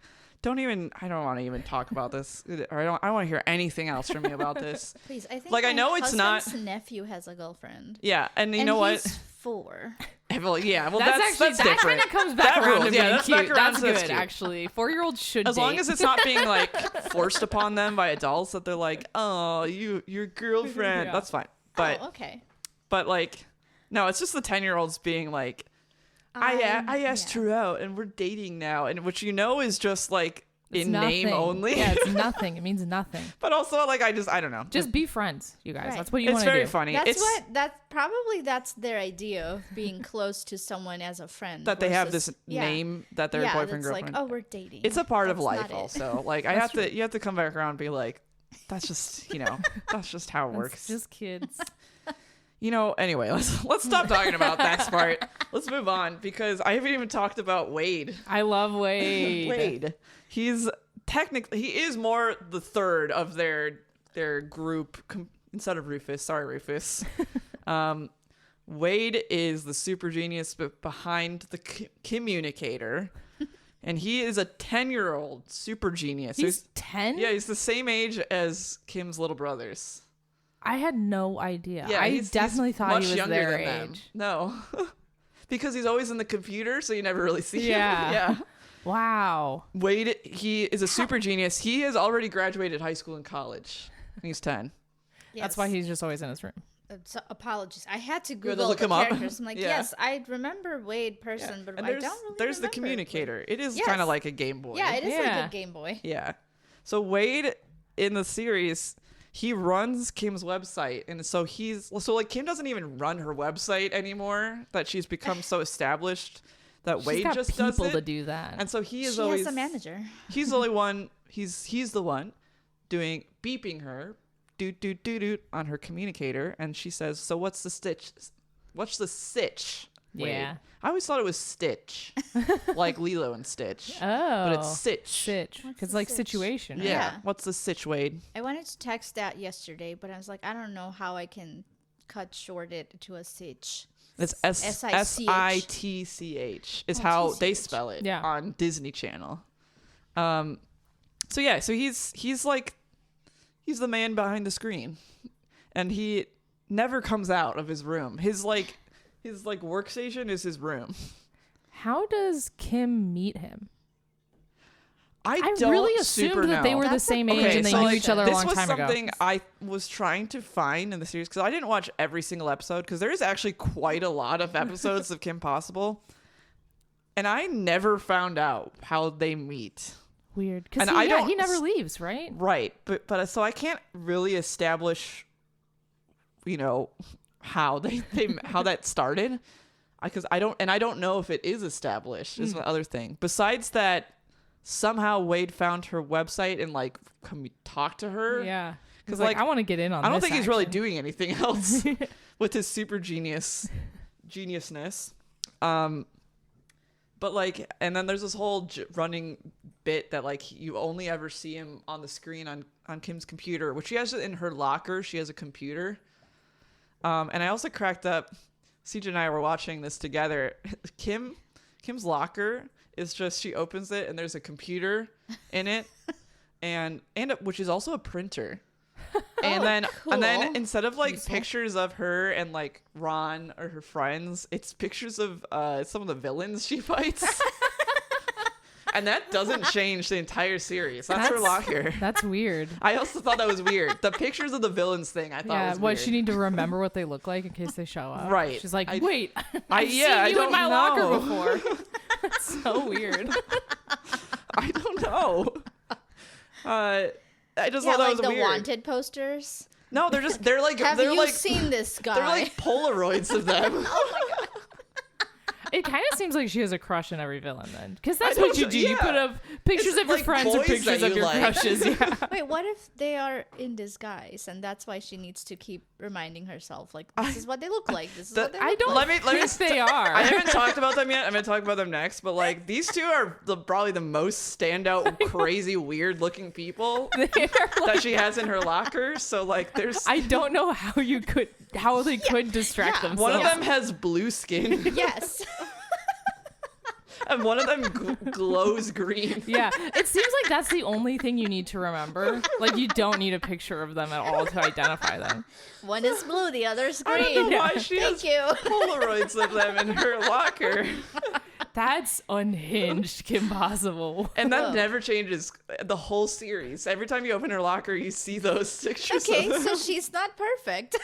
I don't want to even talk about this, or I don't want to hear anything else from you about this. Please, I think Like, I my know it's not- husband's nephew has a girlfriend. Yeah, and you And know what? he's 4. Well, yeah, well, That's actually that's that different. kind of comes back That around rules. to Yeah, being that's back cute. around That's to that's good, cute. actually. 4-year-olds should As date. long as it's not being like forced upon them by adults, that they're like, oh, your girlfriend. Yeah. That's fine. But Oh, okay. But like, no, it's just the 10-year-olds being like, I asked yeah. her out and we're dating now, and which is just like It's in name nothing. only. Yeah, it's nothing. It means nothing. But also like I don't know. Just be friends, you guys. Right. That's what you It's want to do. very funny. That's It's that's their idea of being close to someone as a friend. that they have versus- this yeah. name that they're yeah, boyfriend that's girlfriend. like, oh, we're dating. It's a part of That's life not it. also. Like you have to come back around and be like, that's just that's just how it It's works. just kids. Anyway, let's stop talking about that part. Let's move on, because I haven't even talked about Wade. I love Wade. Wade. He is more the third of their group instead of Rufus. Sorry, Rufus. Wade is the super genius behind the communicator, and he is a 10-year-old super genius. He's 10? Yeah, he's the same age as Kim's little brothers. I had no idea. Yeah, I definitely thought much he was younger their than them. age. No, because he's always in the computer, so you never really see Yeah. him. Yeah. Wow. Wade, he is a super genius. He has already graduated high school and college. He's 10. That's why he's just always in his room. So, apologies. I had to had to Google look the him up? characters. I'm like, Yeah. yes, I remember Wade person, but And I don't really there's the remember communicator. It is Yes. kind of like a Game Boy. Wade. Yeah, it is Yeah. like a Game Boy. Yeah. So Wade in the series, he runs Kim's website, and so like Kim doesn't even run her website anymore. That she's become so established that She's Wade got just people does it. to do that. And so he is She always has a manager. he's the only one. He's the one doing beeping her, doot doot doot doot on her communicator, and she says, "So what's the stitch? What's the sitch?" Wade?" Yeah. I always thought it was Stitch, like Lilo and Stitch, Oh. but it's Sitch. Sitch. What's Because the like sitch? situation. Yeah. Right? Yeah. What's the Sitch, Wade? I wanted to text that yesterday, but I was like, I don't know how I can cut short it to a sitch. It's S-I-C-H. SITCH is Oh, how they TCH. spell it Yeah. on Disney Channel. So yeah, so he's the man behind the screen, and he never comes out of his room. His workstation is his room. How does Kim meet him? I I really super assumed that they know. were the That's a same age Okay, and they so, knew like, each other a This long was time ago. something I was trying to find in the series, because I didn't watch every single episode, because there is actually quite a lot of episodes of Kim Possible, and I never found out how they meet. Weird. Because And I don't- he never leaves, right? Right, but so I can't really establish, how how that started, because I don't know if it is established. Is the other thing. Besides that, somehow Wade found her website and talked to her. Yeah. 'Cause, Because like, I want to get in on I don't this think he's really action. doing anything else with his super geniusness. But and then there's this whole running bit that you only ever see him on the screen on Kim's computer, which she has in her locker. She has a computer. And I also cracked up. CJ and I were watching this together. Kim's locker is just, she opens it and there's a computer in it, and which is also a printer. And then cool. instead of like Useful. pictures of her and like Ron or her friends, it's pictures of some of the villains she fights. And that doesn't change the entire series. That's her locker. That's weird. I also thought that was weird. The pictures of the villains thing I thought Yeah, was what weird. she need to remember what they look like in case they show up. Right. She's like, I- wait, I I've seen you in my don't locker know. before. That's so weird. I don't know. I just Yeah, thought that like was the weird. wanted posters. No, they're like Have they're you like seen this guy? they're like Polaroids of them. It kind of seems like she has a crush on every villain then. Because that's I what don't- you do. You yeah. put up pictures It's of your like friends or boys pictures that of you your like. crushes. Yeah. Wait, what if they are in disguise and that's why she needs to keep reminding herself like this is what they look like. This is what they I look don't like. let me think they are. I haven't talked about them yet. I'm gonna talk about them next. But like these two are probably the most standout, crazy, weird looking people that she has in her locker. So like there's I don't know how they could distract yeah. themselves. one of them has blue skin Yes. and one of them glows green. Yeah, it seems like that's the only thing you need to remember. Like you don't need a picture of them at all to identify them. One is blue, the other is I green. don't know why she Thank has you. Polaroids of them in her locker. That's unhinged, Kim Possible. And that Whoa. never changes the whole series. Every time you open her locker, you see those pictures Okay, of them. so she's not perfect.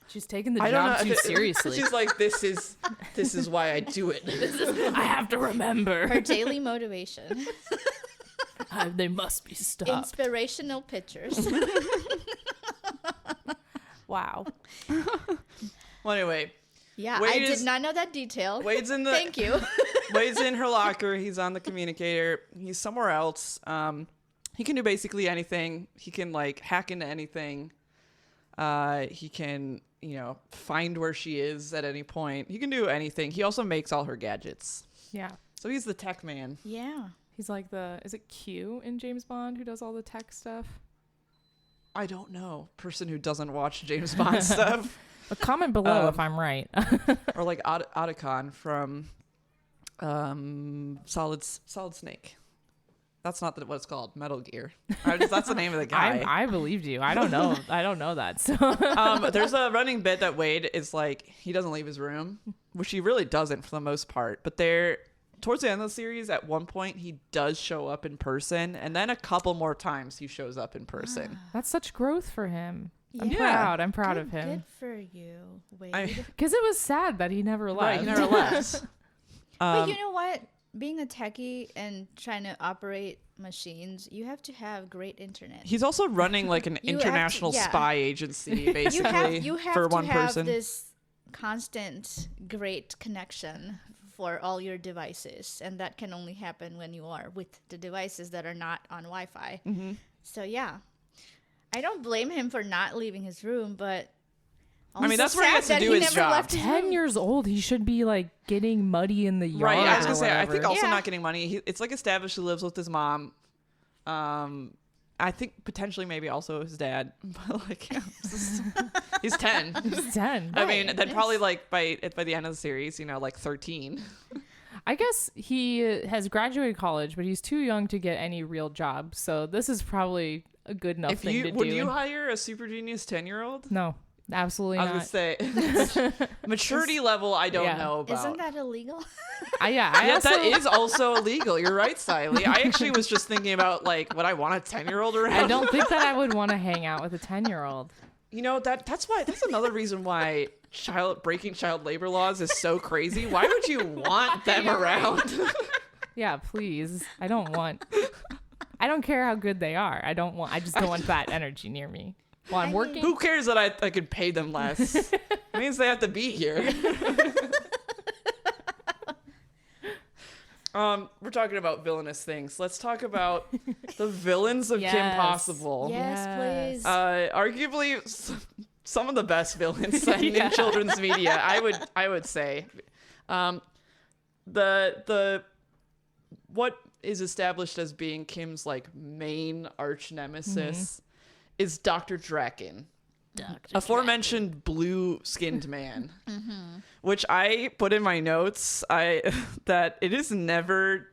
She's taking the I don't job know. too seriously. She's like, this is why I do it. I have to remember. Her daily motivation. They must be stopped. Inspirational pictures. Wow. Well, anyway, Yeah, Wade I is- did not know that detail. Wade's in the Thank you. Wade's in her locker. He's on the communicator. He's somewhere else. He can do basically anything. He can like hack into anything. He can, find where she is at any point. He can do anything. He also makes all her gadgets. Yeah. So he's the tech man. Yeah. He's like is it Q in James Bond who does all the tech stuff? I don't know. Person who doesn't watch James Bond stuff. A comment below if I'm right. Or like Otacon from Solid Snake. That's not what it's called. Metal Gear. That's the name of the guy. I believed you. I don't know. I don't know that. So There's a running bit that Wade is like, he doesn't leave his room, which he really doesn't for the most part. But towards the end of the series, at one point, he does show up in person. And then a couple more times he shows up in person. that's such growth for him. I'm Yeah. proud. I'm proud Good, of him. Good for you, Wade. Because it was sad that he never left. Right, he never left. But you know what? Being a techie and trying to operate machines, you have to have great internet. He's also running like an You have to- international yeah. spy agency, basically, you have for to one have person. this constant great connection for all your devices, and that can only happen when you are with the devices that are not on Wi-Fi. Mm-hmm. So yeah, I don't blame him for not leaving his room, but I mean, also that's where he sad has to that do he his never job. left his 10 room. years old. He should be like getting muddy in the yard. Right, I was or gonna say, I think whatever. also Yeah. not getting money. It's like established he lives with his mom. I think potentially maybe also his dad, but like he's 10. He's 10. I mean, Right, then yes. probably like by the end of the series, like 13. I guess he has graduated college, but he's too young to get any real job. So this is probably a good enough thing to Would do. you hire a super genius 10-year-old? No, absolutely I was not. gonna say maturity level. I don't Yeah. know about. Isn't that illegal? I Yeah, also, that is also illegal. You're right, Siley. I actually was just thinking about like, would I want a 10-year-old around? I don't think that I would want to hang out with a 10-year-old. That's another reason why breaking child labor laws is so crazy. Why would you want them around? Yeah, please. I don't care how good they are. I just don't want that energy near me while I'm I mean- working. Who cares that I could pay them less? It means they have to be here. We're talking about villainous things. Let's talk about the villains of Kim Yes. Possible. Yes, please. Arguably some of the best villains in Yeah. children's media. I would say, the what is established as being Kim's like main arch nemesis is Dr. Draken. Aforementioned blue-skinned man, which I put in my notes. That it is never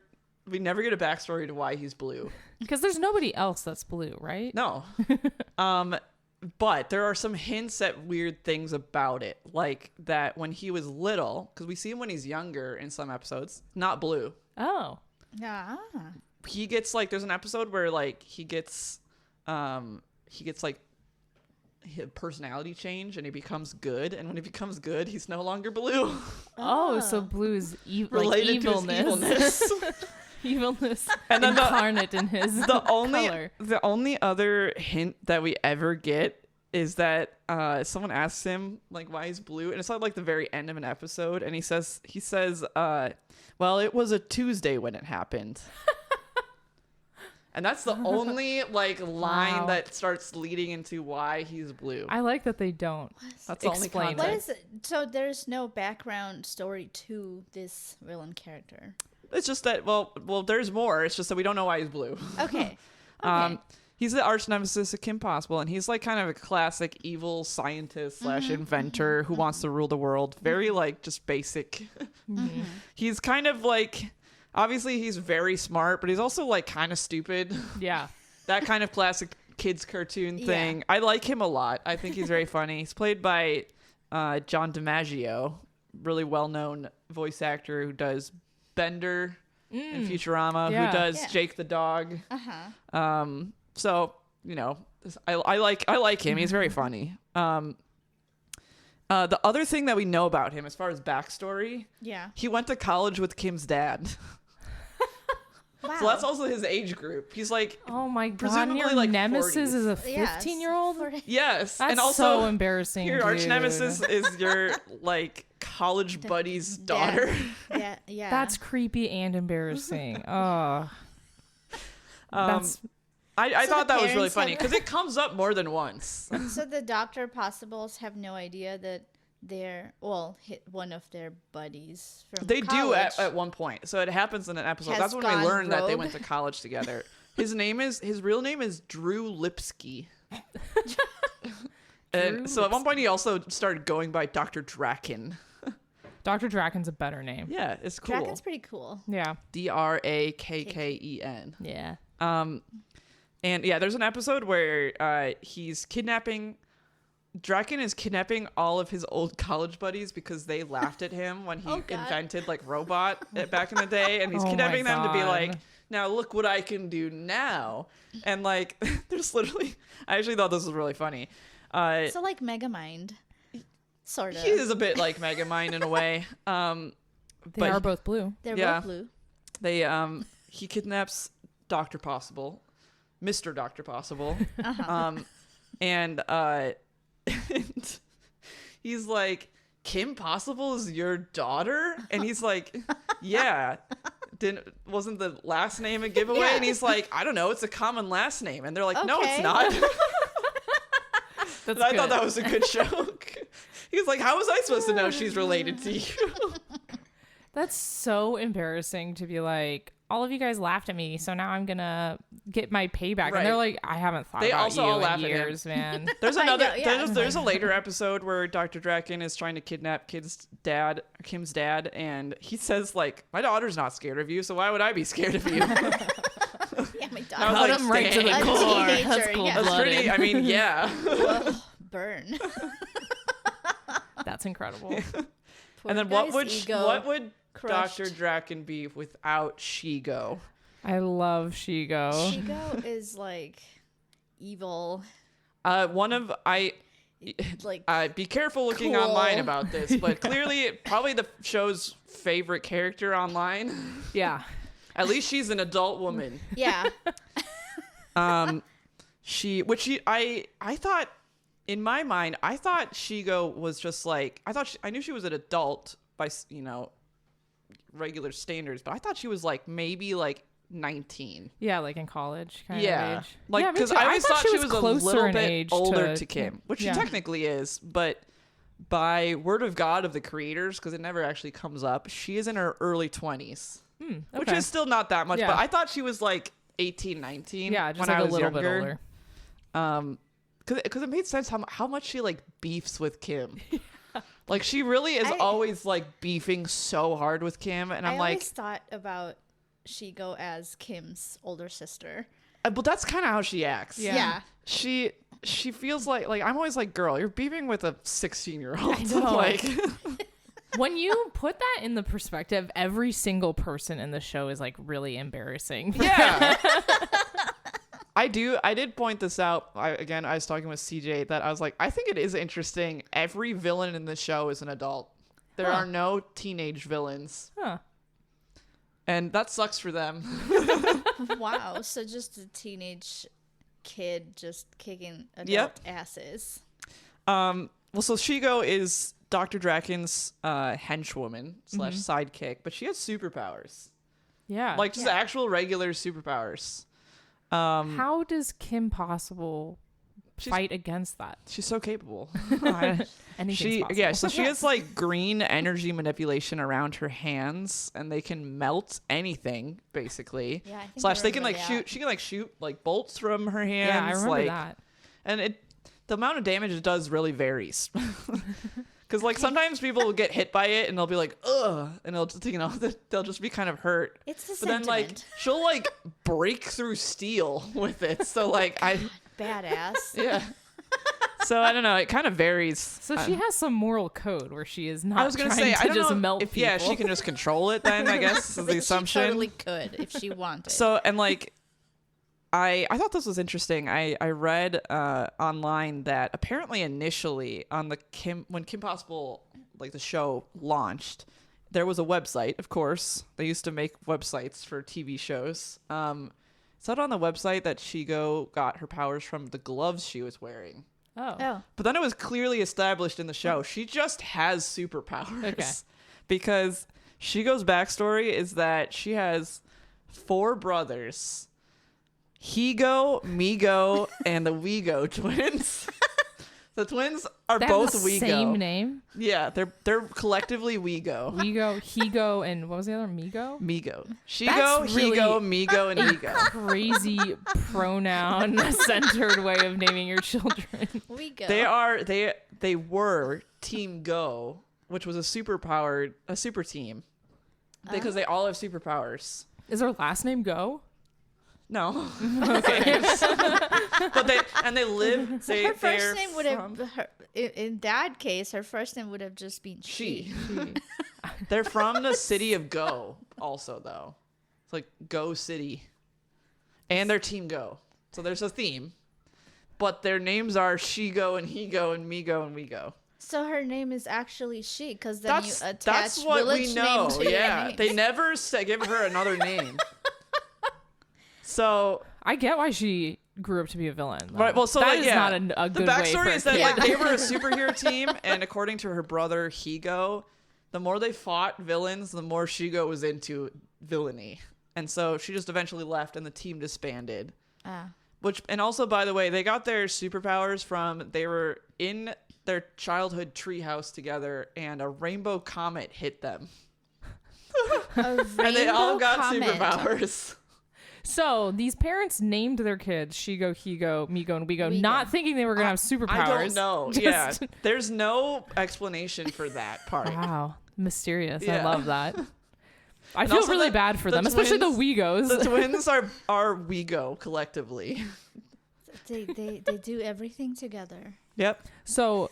we never get a backstory to why he's blue. Because there's nobody else that's blue, right? No. But there are some hints at weird things about it. Like that when he was little, because we see him when he's younger in some episodes, not blue. Oh. Ah. He gets like, there's an episode where like he gets like his personality change and he becomes good. And when he becomes good, he's no longer blue. Oh, so blue is Related to his evilness. Evilness And then incarnate in his color. The only other hint that we ever get is that someone asks him like why he's blue, and it's at like the very end of an episode, and he says well, it was a Tuesday when it happened. And that's the only like line that starts leading into why he's blue. I like that they don't That's the only explain What it. is it? So there's no background story to this villain character. It's just that well, there's more. It's just that we don't know why he's blue. Okay. Okay. He's the arch nemesis of Kim Possible, and he's like kind of a classic evil scientist / inventor who wants to rule the world. Very like just basic. He's kind of like, obviously he's very smart, but he's also like kind of stupid. Yeah. That kind of classic kids cartoon Yeah. thing. I like him a lot. I think he's very funny. He's played by John DiMaggio, really well-known voice actor who does Bender in Futurama, Yeah. who does Yeah. Jake the dog. Uh-huh. So, you know, I like him. He's very funny. The other thing that we know about him as far as backstory, Yeah. he went to college with Kim's dad. Wow. So that's also his age group. He's like, Oh my god. Presumably, Your like, nemesis 40s. is a Yes. 15-year-old? yes. That's and also, so embarrassing. your arch dude. nemesis is your, like, college buddy's daughter. Yeah. Yeah. That's creepy and embarrassing. Oh. That's I So thought the that was really parents funny have- because it comes up more than once. So the Dr. Possibles have no idea that they're hit one of their buddies from They do college. at one point. So it happens in an episode. Has That's when we gone learn that they rogue. went to college together. His real name is Drew Lipsky. And so at one point he also started going by Dr. Draken. Dr. Draken's a better name. Yeah, it's cool. Draken's pretty cool. Yeah. Drakken. Yeah. And yeah, there's an episode where he's kidnapping. Draken is kidnapping all of his old college buddies because they laughed at him when he Oh, God. invented like robot back in the day, and he's Oh my kidnapping them to be God. like, now look what I can do now. And like, there's literally, I actually thought this was really funny. So like Megamind, sort of. He is a bit like Megamind in a way. They But are both blue. They're yeah. both blue. They he kidnaps Dr. Possible, Mr. Dr. Possible. And and he's like, Kim Possible is your daughter? And he's like, yeah. Wasn't the last name a giveaway? Yeah. And he's like, I don't know, it's a common last name. And they're like, no, it's Okay. not. That's And I thought good. that was a good joke. He's like, how was I supposed to know she's related to you? That's so embarrassing to be like, all of you guys laughed at me, so now I'm gonna get my payback. Right. And they're like, I haven't thought They about also you all laugh in at him. years, man. There's I another. know, yeah. There's a later episode where Dr. Draken is trying to kidnap Kim's dad, and he says like, "My daughter's not scared of you, so why would I be scared of you?" Yeah, my I was daughter. like, Cut him right to the dang. A core. teenager, That's yeah. cold-blooded. That's pretty. I mean, yeah. Whoa, burn. That's incredible. Poor And then what guy's would ego crushed. Dr. Draken be without Shigo? I love Shigo. Shigo is like evil. Like Be careful looking Cool. online about this, but clearly, probably the show's favorite character online. Yeah. At least she's an adult woman. yeah. I thought, in my mind, I thought Shigo was just like, I knew she was an adult by, regular standards, but I thought she was like maybe like 19. Yeah, like in college kind of Yeah. age. Like, Yeah, me because too. I always thought she was a closer little in bit age older to Kim, which Yeah. she technically is, but by word of God of the creators, because it never actually comes up, she is in her early 20s, which okay. is still not that much, Yeah. but I thought she was like 18, 19 Yeah, just when like I a was little younger. bit older. Because it made sense how much she like beefs with Kim. Like she really is I- always like beefing so hard with Kim, and I'm I like, always thought about Shigo as Kim's older sister. But that's kind of how she acts. Yeah. She feels like I'm always like, girl, you're beefing with a 16-year-old. I know. Like, When you put that in the perspective, every single person in the show is like really embarrassing. yeah. I did point this out. I was talking with CJ that I was like, I think it is interesting. Every villain in the show is an adult. There are no teenage villains. Huh. And that sucks for them. Wow. So just a teenage kid just kicking adult asses. Well, so Shigo is Dr. Draken's henchwoman / sidekick, but she has superpowers. Yeah. Like just actual regular superpowers. How does Kim Possible fight against that? She's so capable. Anything's possible. So she has like green energy manipulation around her hands, and they can melt anything basically. Yeah, I think Slash I they can remember like that. shoot. She can like shoot like bolts from her hands. Yeah, I remember like, that. And the amount of damage it does really varies. Because like sometimes people will get hit by it and they'll be like, ugh, and they'll just, they'll just be kind of hurt. It's the But then like sentiment. she'll like break through steel with it. So like Badass. yeah. So I don't know. It kind of varies. So she has some moral code where she is not I was gonna trying say to I don't just know melt if people. she can just control it. Then I guess is the assumption. She totally could if she wanted. So and like I thought this was interesting. I read online that apparently initially on the when Kim Possible like the show launched, there was a website. Of course, they used to make websites for TV shows. It said on the website that Shigo got her powers from the gloves she was wearing. Oh. But then it was clearly established in the show she just has superpowers. Okay. Because Shigo's backstory is that she has 4 brothers. Higo, Migo, and the Wego twins. The twins are They have both the Wego. same name? Yeah, they're collectively Wego. Wego, Higo, and what was the other? Migo? Migo. Shigo, That's really Higo, Migo, and Ego. Crazy pronoun-centered way of naming your children. we go. They were Team Go, which was a super team. Because they all have superpowers. Is her last name Go? No. Okay. But they live. Her first name would have, in that case, her first name would have just been she. They're from the city of Go, also though. It's like Go City, and they're Team Go. So there's a theme, but their names are Shigo and Higo and Migo and Wego. So her name is actually she, because then you attach that's what village we know. name to Yeah, your name. they never give her another name. So I get why she grew up to be a villain. Though. right, well, so that like, is yeah, not a the good way for backstory a is that kid. like they were a superhero team, and according to her brother Higo, the more they fought villains, the more Shigo was into villainy, and so she just eventually left, and the team disbanded. And also, by the way, they got their superpowers from they were in their childhood treehouse together, and a rainbow comet hit them, A and they all rainbow got comet. superpowers. So these parents named their kids Shigo, Higo, Migo, and Wego, not thinking they were going to have superpowers. I don't know. Just- Yeah, there's no explanation for that part. Wow. Mysterious. I Yeah. love that. I And feel also really the- bad for the them, especially the twins- Wegos. The twins are Wego collectively. They do everything together. Yep. So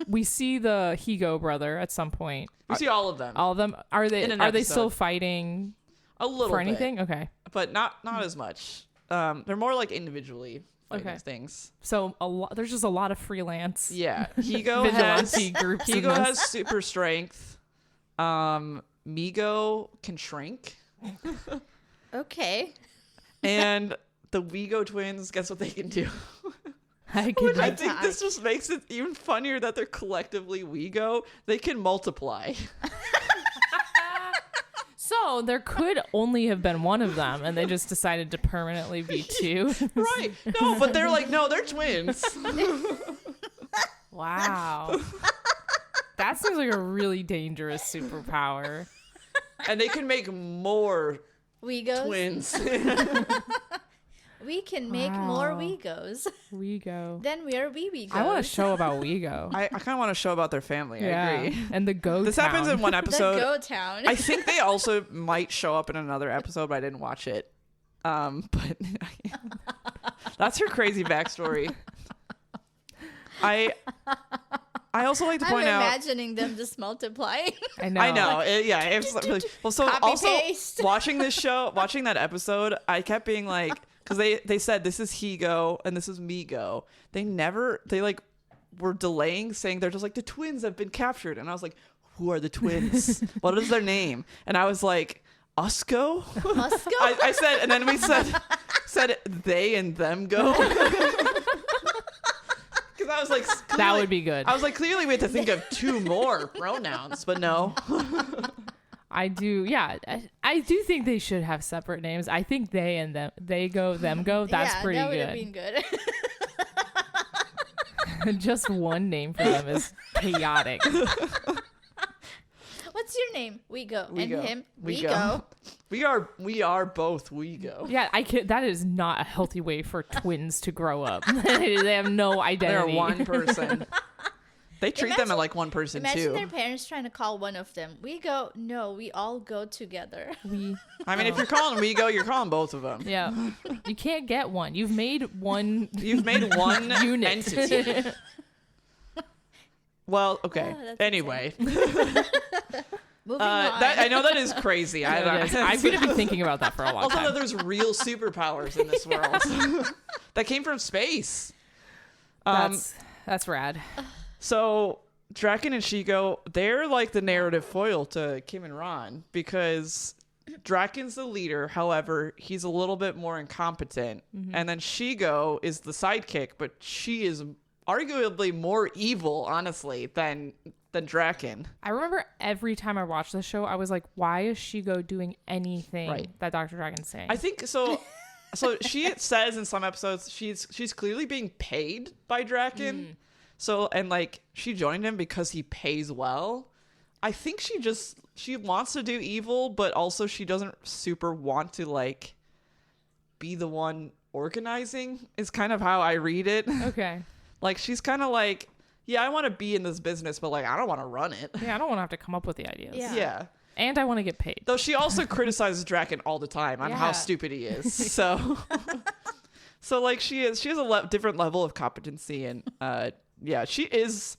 we see the Higo brother at some point. We see all of them. All of them are In they an still episode. fighting A little for bit, anything? Okay. but not as much. They're more like individually fighting Okay. things. So there's just a lot of freelance Yeah. Higo has vigilante groups in Higo this. has super strength. Migo can shrink, Okay. and the Wego twins. Guess what they can do? I Which can, I think this just makes it even funnier that they're collectively Wego. They can multiply. so there could only have been one of them, and they just decided to permanently be 2. Right. No, but they're like, no, they're twins. Wow. That seems like a really dangerous superpower. And they can make more We go. twins. We can make more Wegos. Wego. Then we are Wegos. I want a show about Wego. I kind of want to show about their family. I agree. And the Go This Town. happens in one The episode. Go Town. I think they also might show up in another episode, but I didn't watch it. But that's her crazy backstory. I also like to point I'm out. imagining them just multiplying. I know. I know. It's really, well, so Copy also paste. watching that episode, I kept being like, because they said this is he go and this is me go. They were delaying saying they're just like the twins have been captured, and I was like, who are the twins? What is their name? And I was like, Usco? Musco? I said, and then we said they and them go. Because I was like, That would be good. I was like, clearly we had to think of 2 more pronouns, but no. I do. Yeah. I do think they should have separate names. I think they and them go, them go. That's pretty that would good. have been good. Just one name for them is chaotic. What's your name? We go. And go. him? We We go. go. We are both we go. Yeah, that is not a healthy way for twins to grow up. They have no They're identity. one person. They treat them Imagine- like one person Imagine too. their parents trying to call one of them. We go. No, we all go together. I mean, if you're calling we go, you're calling both of them. Yeah. You can't get one. You've made one You've made one unit. entity. Well, okay. Oh, that's Anyway, Moving on. I know that is crazy. I'm going to be thinking about that for a long Also, that time. there's real superpowers in this world that came from space. That's rad. So Draken and Shigo, they're like the narrative foil to Kim and Ron because Draken's the leader. However, he's a little bit more incompetent. And then Shigo is the sidekick, but she is arguably more evil, honestly, than Draken. I remember every time I watched this show, I was like, why is Shigo doing anything Right. that Dr. Dragon's saying? I think so. So she says in some episodes she's clearly being paid by Draken. So and like she joined him because he pays well. I think she wants to do evil, but also she doesn't super want to like be the one organizing. Is kind of how I read it. Okay. Like she's kind of like, yeah, I want to be in this business, but like I don't want to run it. Yeah, I don't want to have to come up with the ideas. Yeah. Yeah. And I want to get paid. Though she also criticizes Draken all the time on how Yeah. stupid he is. So, so like she has a different level of competency, and yeah, she's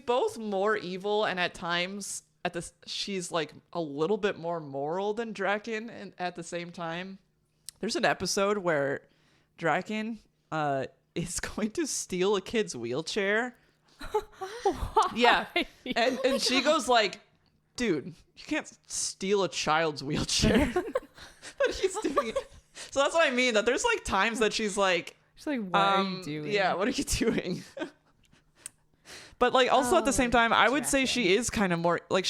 both more evil and at times she's like a little bit more moral than Draken, and at the same time, there's an episode where Draken is going to steal a kid's wheelchair. Yeah, and she goes like, dude, you can't steal a child's wheelchair. But he's doing it. So that's what I mean, that there's like times that she's like, She's like, what are you doing? yeah, what are you doing? But like also at the same time, I would say she is kind of more like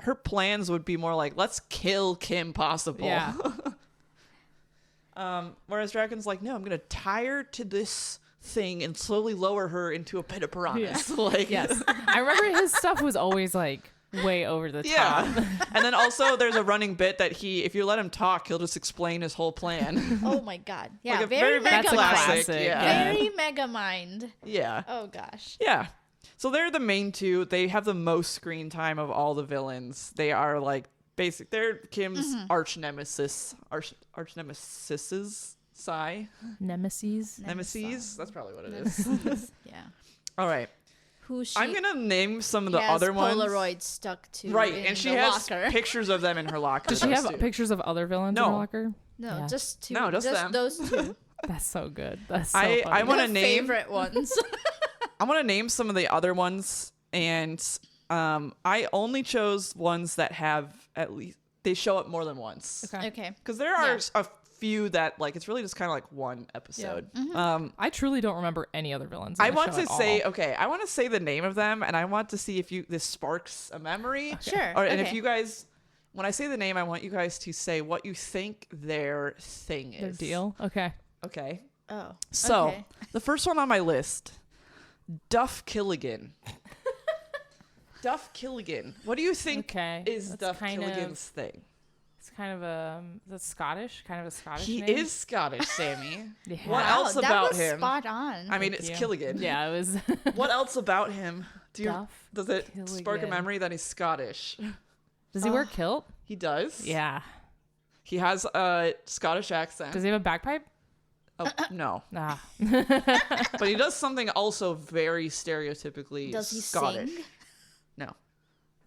her plans would be more like, let's kill Kim Possible. Yeah. Whereas Dragon's like, no, I'm gonna tie her to this thing and slowly lower her into a pit of piranhas. Like, Yes. I remember his stuff was always like way over the top. yeah. And then also there's a running bit that if you let him talk, he'll just explain his whole plan. Oh my god. Yeah, Like a very very mega That's a mind. classic. Yeah. Very mega mind. Yeah. Oh gosh. Yeah. So they're the main two. They have the most screen time of all the villains. They are like they're Kim's arch nemesis. Arch nemesis. Nemesis. Nemesis. That's probably what it is. Yeah. All right. Who she I'm gonna name some of the has other ones. Polaroid stuck to Right, in and she the has locker. pictures of them in her locker. Does she those have two. pictures of other villains No. in her locker? No, Yeah. just two. No, just them. those two. That's so good. That's so I funny. wanna The name- favorite ones. I want to name some of the other ones, and I only chose ones that have at least they show up more than once. Okay. Okay. Because there are Yeah. a few that like it's really just kind of like one episode. I truly don't remember any other villains. In I the want show to at say all. okay. I want to say the name of them, and I want to see if this sparks a memory. Sure. And if okay. you guys, when I say the name, I want you guys to say what you think their thing Their is. deal. Okay. Okay. Oh. So okay. the first one on my list, Duff Killigan. Duff Killigan. What do you think Okay. is That's Duff kind of Killigan's thing? It's kind of that's Scottish, kind of a Scottish He name. is Scottish, Sammy. Yeah. What Wow, else that about was him? spot on. I mean, Thank it's you. Killigan. Yeah, it was. What else about him? Duff Does it spark a Killigan. memory that he's Scottish? Does he wear kilt? He does. Yeah. He has a Scottish accent. Does he have a bagpipe? Oh, no. Ah. But he does something also very stereotypically Does he Scottish. sing? No.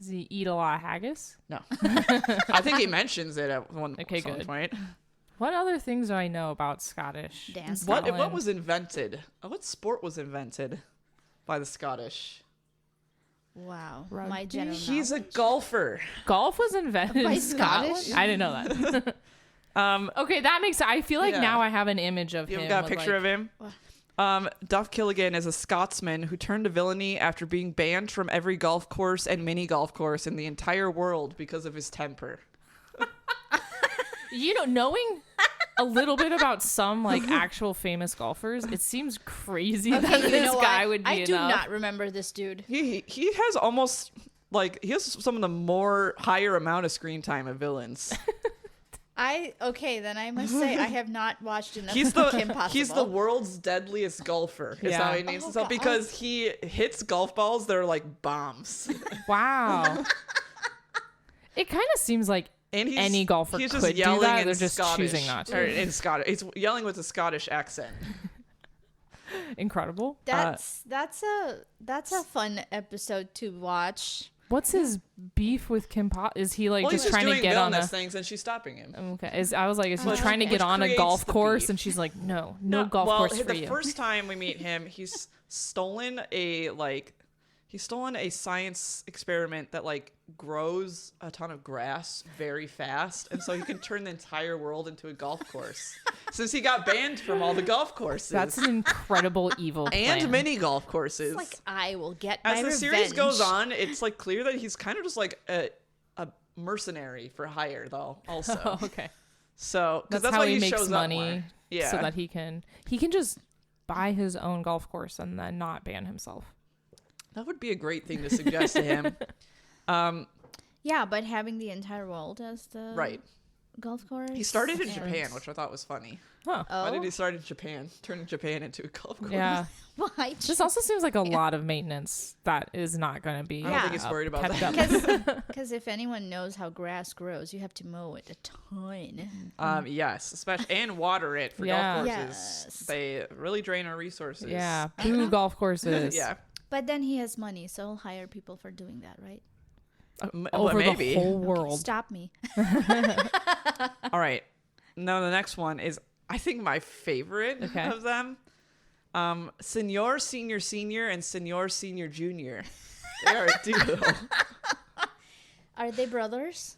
Does he eat a lot of haggis? No. I think he mentions it at some good. point. What other things do I know about Scottish? Dance. What Scotland? was invented? What sport was invented by the Scottish? Wow. Rugby? My general He's a knowledge. golfer. Golf was invented By in Scotland? Scottish? I didn't know that. Okay, that makes. I feel like Yeah. now I have an image of him. You've got a with, picture of him? Duff Killigan is a Scotsman who turned to villainy after being banned from every golf course and mini golf course in the entire world because of his temper. You know, knowing a little bit about some like actual famous golfers, it seems crazy that Okay, you this know guy what? would be I do enough. not remember this dude. He has almost he has some of the more higher amount of screen time of villains. Then I must say I have not watched enough He's of Kim the Possible. he's the world's deadliest golfer. Is Yeah. how he names Oh, himself God. because he hits golf balls that are like bombs. Wow. It kind of seems like And he's, any golfer he's could just do yelling that. in They're just Scottish, choosing not to. or in Scottish. He's yelling with a Scottish accent. Incredible. That's a fun episode to watch. What's his beef with Kim Pot? Is he like Well, just he's trying doing to get on villainous a? things, and she's stopping him. Okay. I was like, is he Oh, trying to okay. get on a Which golf creates the course? beef. And she's like, no golf well, course for the you. first time we meet him, he's stolen a science experiment that grows a ton of grass very fast, and so he can turn the entire world into a golf course. Since he got banned from all the golf courses. That's an incredible evil plan. and mini golf courses. It's like I will get As my the revenge. series goes on, it's clear that he's kind of just a mercenary for hire, though. Also, Oh, okay. so because That's why how he makes shows up money. more. Yeah, So that he can just buy his own golf course and then not ban himself. that would be a great thing to suggest to him. Yeah, but having the entire world as the Right. golf course. He started in and- Japan, which I thought was funny. Huh. Oh, Why did he start in Japan, turning Japan into a golf course? Yeah. why? This also seems like a lot of maintenance that is not going to be. I don't think he's worried about kept that. up. Because if anyone knows how grass grows, you have to mow it a ton. Yes, especially and water it for Yeah. golf courses. Yes. They really drain our resources. Yeah. Boo golf courses. yeah. But then he has money, so he'll hire people for doing that, right? Over maybe. the whole Okay, world. stop me. All right. Now the next one is, I think, my favorite Okay. of them. Senor Senior Senior and Senor Senior Junior. They are a duo. Are they brothers?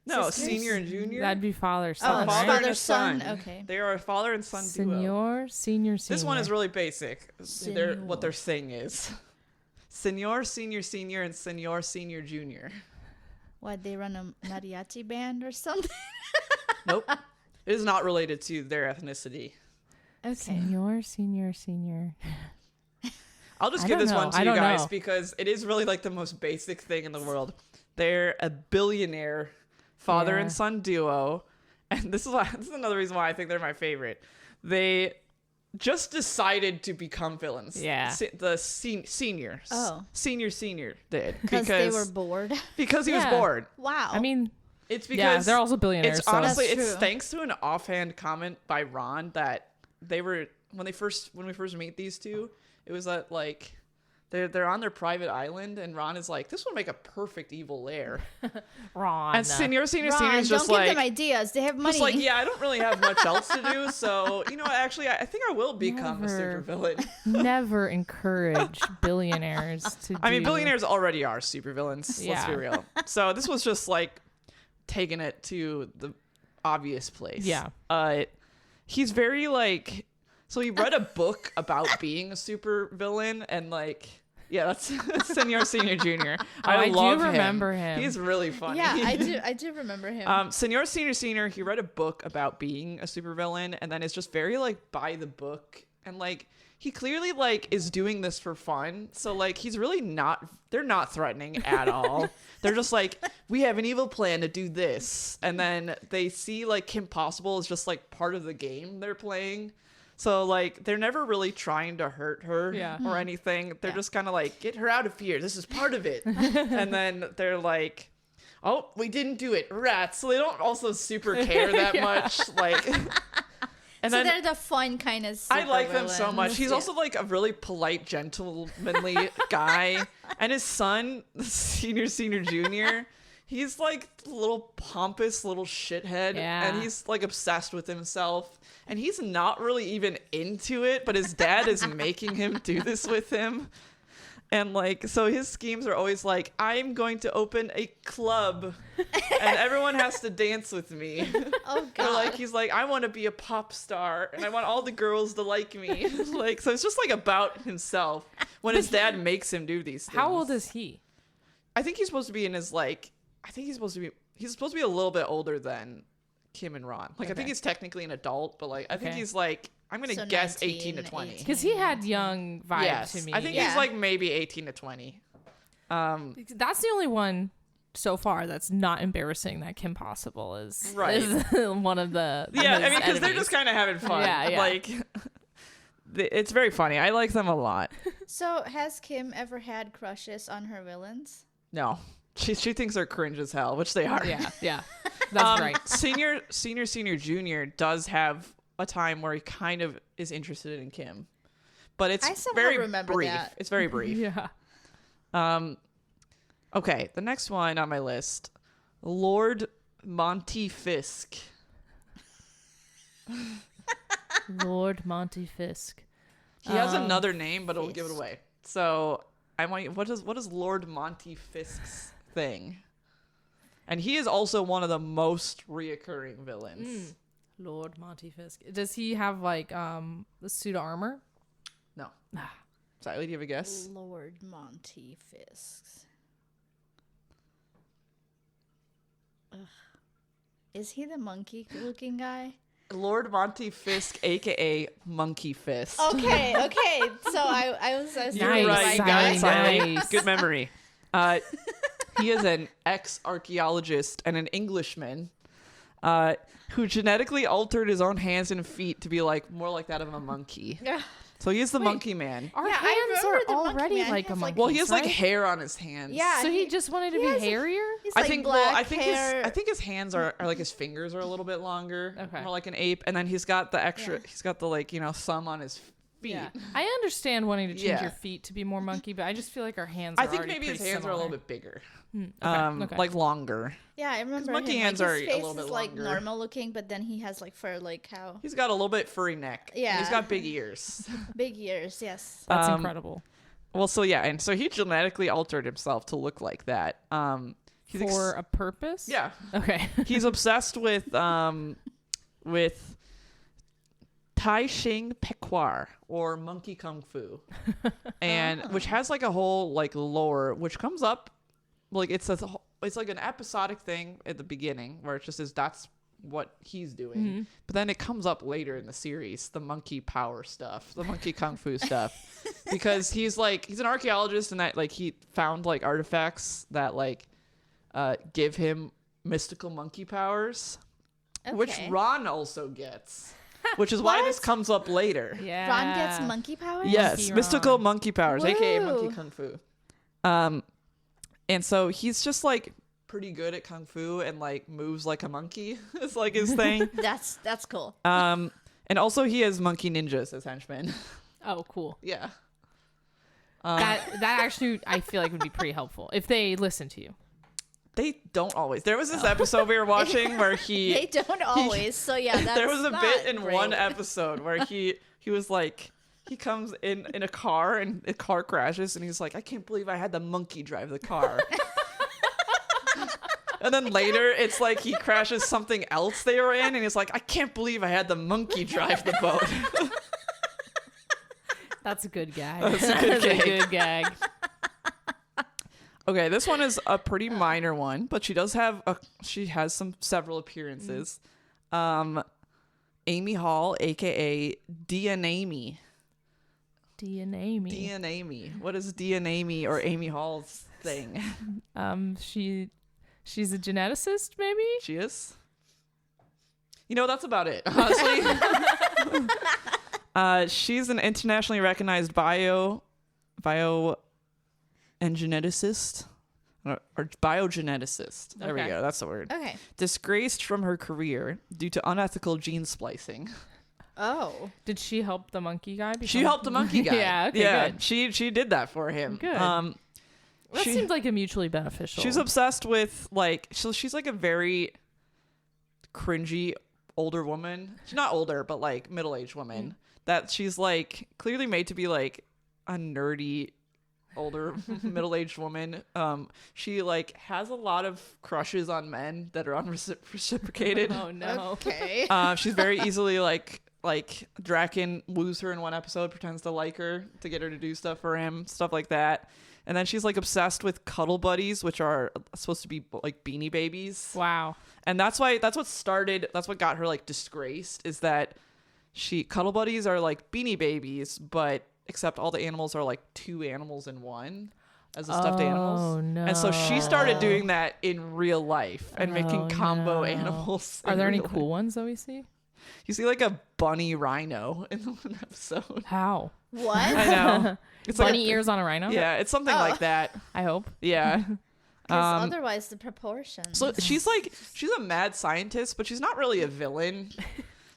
No, Sisters? Senior and Junior. That'd be father Oh, son. father right? and a son. son. Okay. They are a father and son duo. Senor, senior. This one is really basic. Senor. What their thing is. Senor Senior Senior and Senor Senior Junior. What, they run a mariachi band or something? Nope. It is not related to their ethnicity. Okay. Senor, senior. I'll just I give don't this know. one to I you don't guys know. because it is really the most basic thing in the world. They're a billionaire father Yeah. and son duo, and this is another reason why I think they're my favorite. They just decided to become villains. Yeah. The senior. Oh. Senior did Because they were bored. because he was Yeah. bored. Wow. I mean, It's yeah, because they're also billionaires. it's so- honestly That's it's true. thanks to an offhand comment by Ron that they were when we first meet these two, it was that they're on their private island and Ron is like, this would make a perfect evil lair. Ron. And Senior Ron, is just don't give them ideas. They have money. just yeah, I don't really have much else to do, so actually I think I will become a Never. supervillain. Never encourage billionaires to. I mean, do- billionaires already are supervillains. Let's Yeah. be real. So this was just taking it to the obvious place. Yeah. He's very so he read a book about being a supervillain and yeah, that's Senor Senior Junior. I do love remember him. He's really funny. Yeah, I do remember him. Senor Senior, he read a book about being a supervillain and then it's just very by the book and like he clearly like is doing this for fun. So like he's really not. They're not threatening at all. They're just like, we have an evil plan to do this, and then they see like Kim Possible is just like part of the game they're playing. So like they're never really trying to hurt her or anything. They're just kind of like, get her out of here. This is part of it. And then they're like, oh, we didn't do it. Rats. So they don't also super care that much. Like, and so then they're the fun kind of. I like them so supervillains. much. He's Yeah. also like a really polite, gentlemanly guy. And his son, senior, junior, he's like a little pompous little shithead. Yeah. And he's like obsessed with himself. And he's not really even into it, but his dad is making him do this with him. And like, so his schemes are always like, I'm going to open a club and everyone has to dance with me. Oh Or god. like, he's like, I want to be a pop star and I want all the girls to like me. Like, so it's just like about himself when his dad makes him do these things. How old is he? I think he's supposed to be in his like, he's supposed to be a little bit older than Kim and Ron. Like, I think Okay. he's technically an adult, but like, I think Okay. he's like, I'm going to So guess 19, 18 to 20. 18. Because he had young vibes Yes. to me. I think Yeah. he's like maybe 18 to 20. That's the only one so far that's not embarrassing that Kim Possible is. Right. Is one of the. Yeah, I his mean, because they're enemies. just kind of having fun. Yeah, yeah. Like, it's very funny. I like them a lot. So has Kim ever had crushes on her villains? No, she thinks they're cringe as hell, which they are. Yeah. That's right. Senior, junior does have a time where he kind of is interested in Kim, but it's I somehow very remember brief. that. It's very brief. Yeah. Okay, the next one on my list, Lord Monty Fisk. Lord Monty Fisk. He has another name, but it'll give it Fisk. away. So I want you, what is Lord Monty Fisk's thing? And he is also one of the most reoccurring villains. Lord Monty Fisk. Does he have like the suit of armor? No. Sally, do you have a guess? Lord Monty Fisk. Ugh. Is he the monkey-looking guy? Lord Monty Fisk, aka Monkey Fist. Okay. So I was Nice, You're right, you got it, Sally, Sally. nice. Good memory. He is an ex-archaeologist and an Englishman who genetically altered his own hands and feet to be like more like that of a monkey. So he is the monkey man. Our Yeah, I hands remember are the monkey already man. He like a has, like- monkey. Well, he has like right? hair on his hands. Yeah. So he just wanted to be has a- hairier? He's I like think. black Well, I think hair. his hands are like his fingers are a little bit longer, Okay. more like an ape, and then he's got the extra. Yeah. He's got the like thumb on his feet. Yeah. I understand wanting to change Yeah. your feet to be more monkey, but I just feel like our hands I are think already maybe his pretty hands are a little similar. bit bigger, Okay. like longer. Yeah, I remember monkey him. hands like, are his a face little bit is like longer. normal looking, but then he has like fur, like how He's got a little bit furry neck. and Yeah. he's got big ears. big ears. Yes. That's Um, incredible. Well, so yeah, and so he genetically altered himself to look like that. He's For a purpose? yeah, Okay. he's obsessed with Tai Shing Pekwar or monkey kung fu, and which has like a whole like lore which comes up like it's like an episodic thing at the beginning where it just is that's what he's doing, but then it comes up later in the series, the monkey power stuff, the monkey kung fu stuff, because he's an archaeologist and that like he found like artifacts that like give him mystical monkey powers, which Okay. Ron also gets, which is why this What? comes up later. Yeah. Ron gets monkey powers. Yes, Monkey mystical Ron. monkey powers, aka Woo. monkey kung fu. And so he's just like pretty good at kung fu and like moves like a monkey. It's like his thing. That's cool. And also he has monkey ninjas as henchmen. Oh, cool. Yeah. That actually I feel like would be pretty helpful if they listen to you. They don't always. There was this episode we were watching where They don't always. So yeah, that's there was a not bit in great. one episode where he was like he comes in a car and the car crashes and he's like, I can't believe I had the monkey drive the car. And then later it's like he crashes something else they were in and he's like, I can't believe I had the monkey drive the boat. That's a good gag. That's a good gag. good gag. Okay, this one is a pretty minor one, but she has several appearances. Amy Hall, aka Amy. DNA me. DNA me. What is DNA me or Amy Hall's thing? She's a geneticist, maybe? She is. You know, that's about it, honestly. She's an internationally recognized bio and geneticist. Or biogeneticist. There we Okay. go. That's the word. Okay. Disgraced from her career due to unethical gene splicing. Oh. Did she help the monkey guy? She helped the monkey guy. Yeah, okay, yeah. good. She did that for him. Good. That she- seems like a mutually beneficial. She's obsessed with like she's like a very cringy older woman. She's not older, but like middle-aged woman. That she's like clearly made to be like a nerdy older middle-aged woman. She like has a lot of crushes on men that are unreciprocated. Oh no. Okay. She's very easily like Draken woos her in one episode, pretends to like her to get her to do stuff for him, stuff like that. And then she's like obsessed with cuddle buddies, which are supposed to be like beanie babies. Wow. And that's what got her like disgraced, is that cuddle buddies are like beanie babies, but except all the animals are like two animals in one as the stuffed animals. Oh no. And so she started doing that in real life and making combo animals. Are in there any real life. cool ones that we see? You see like a bunny rhino in the one episode. How? What? I know. It's like Bunny ears on a rhino? Yeah, it's something Oh. like that. I hope. Yeah. Because otherwise the proportions. So she's a mad scientist, but she's not really a villain.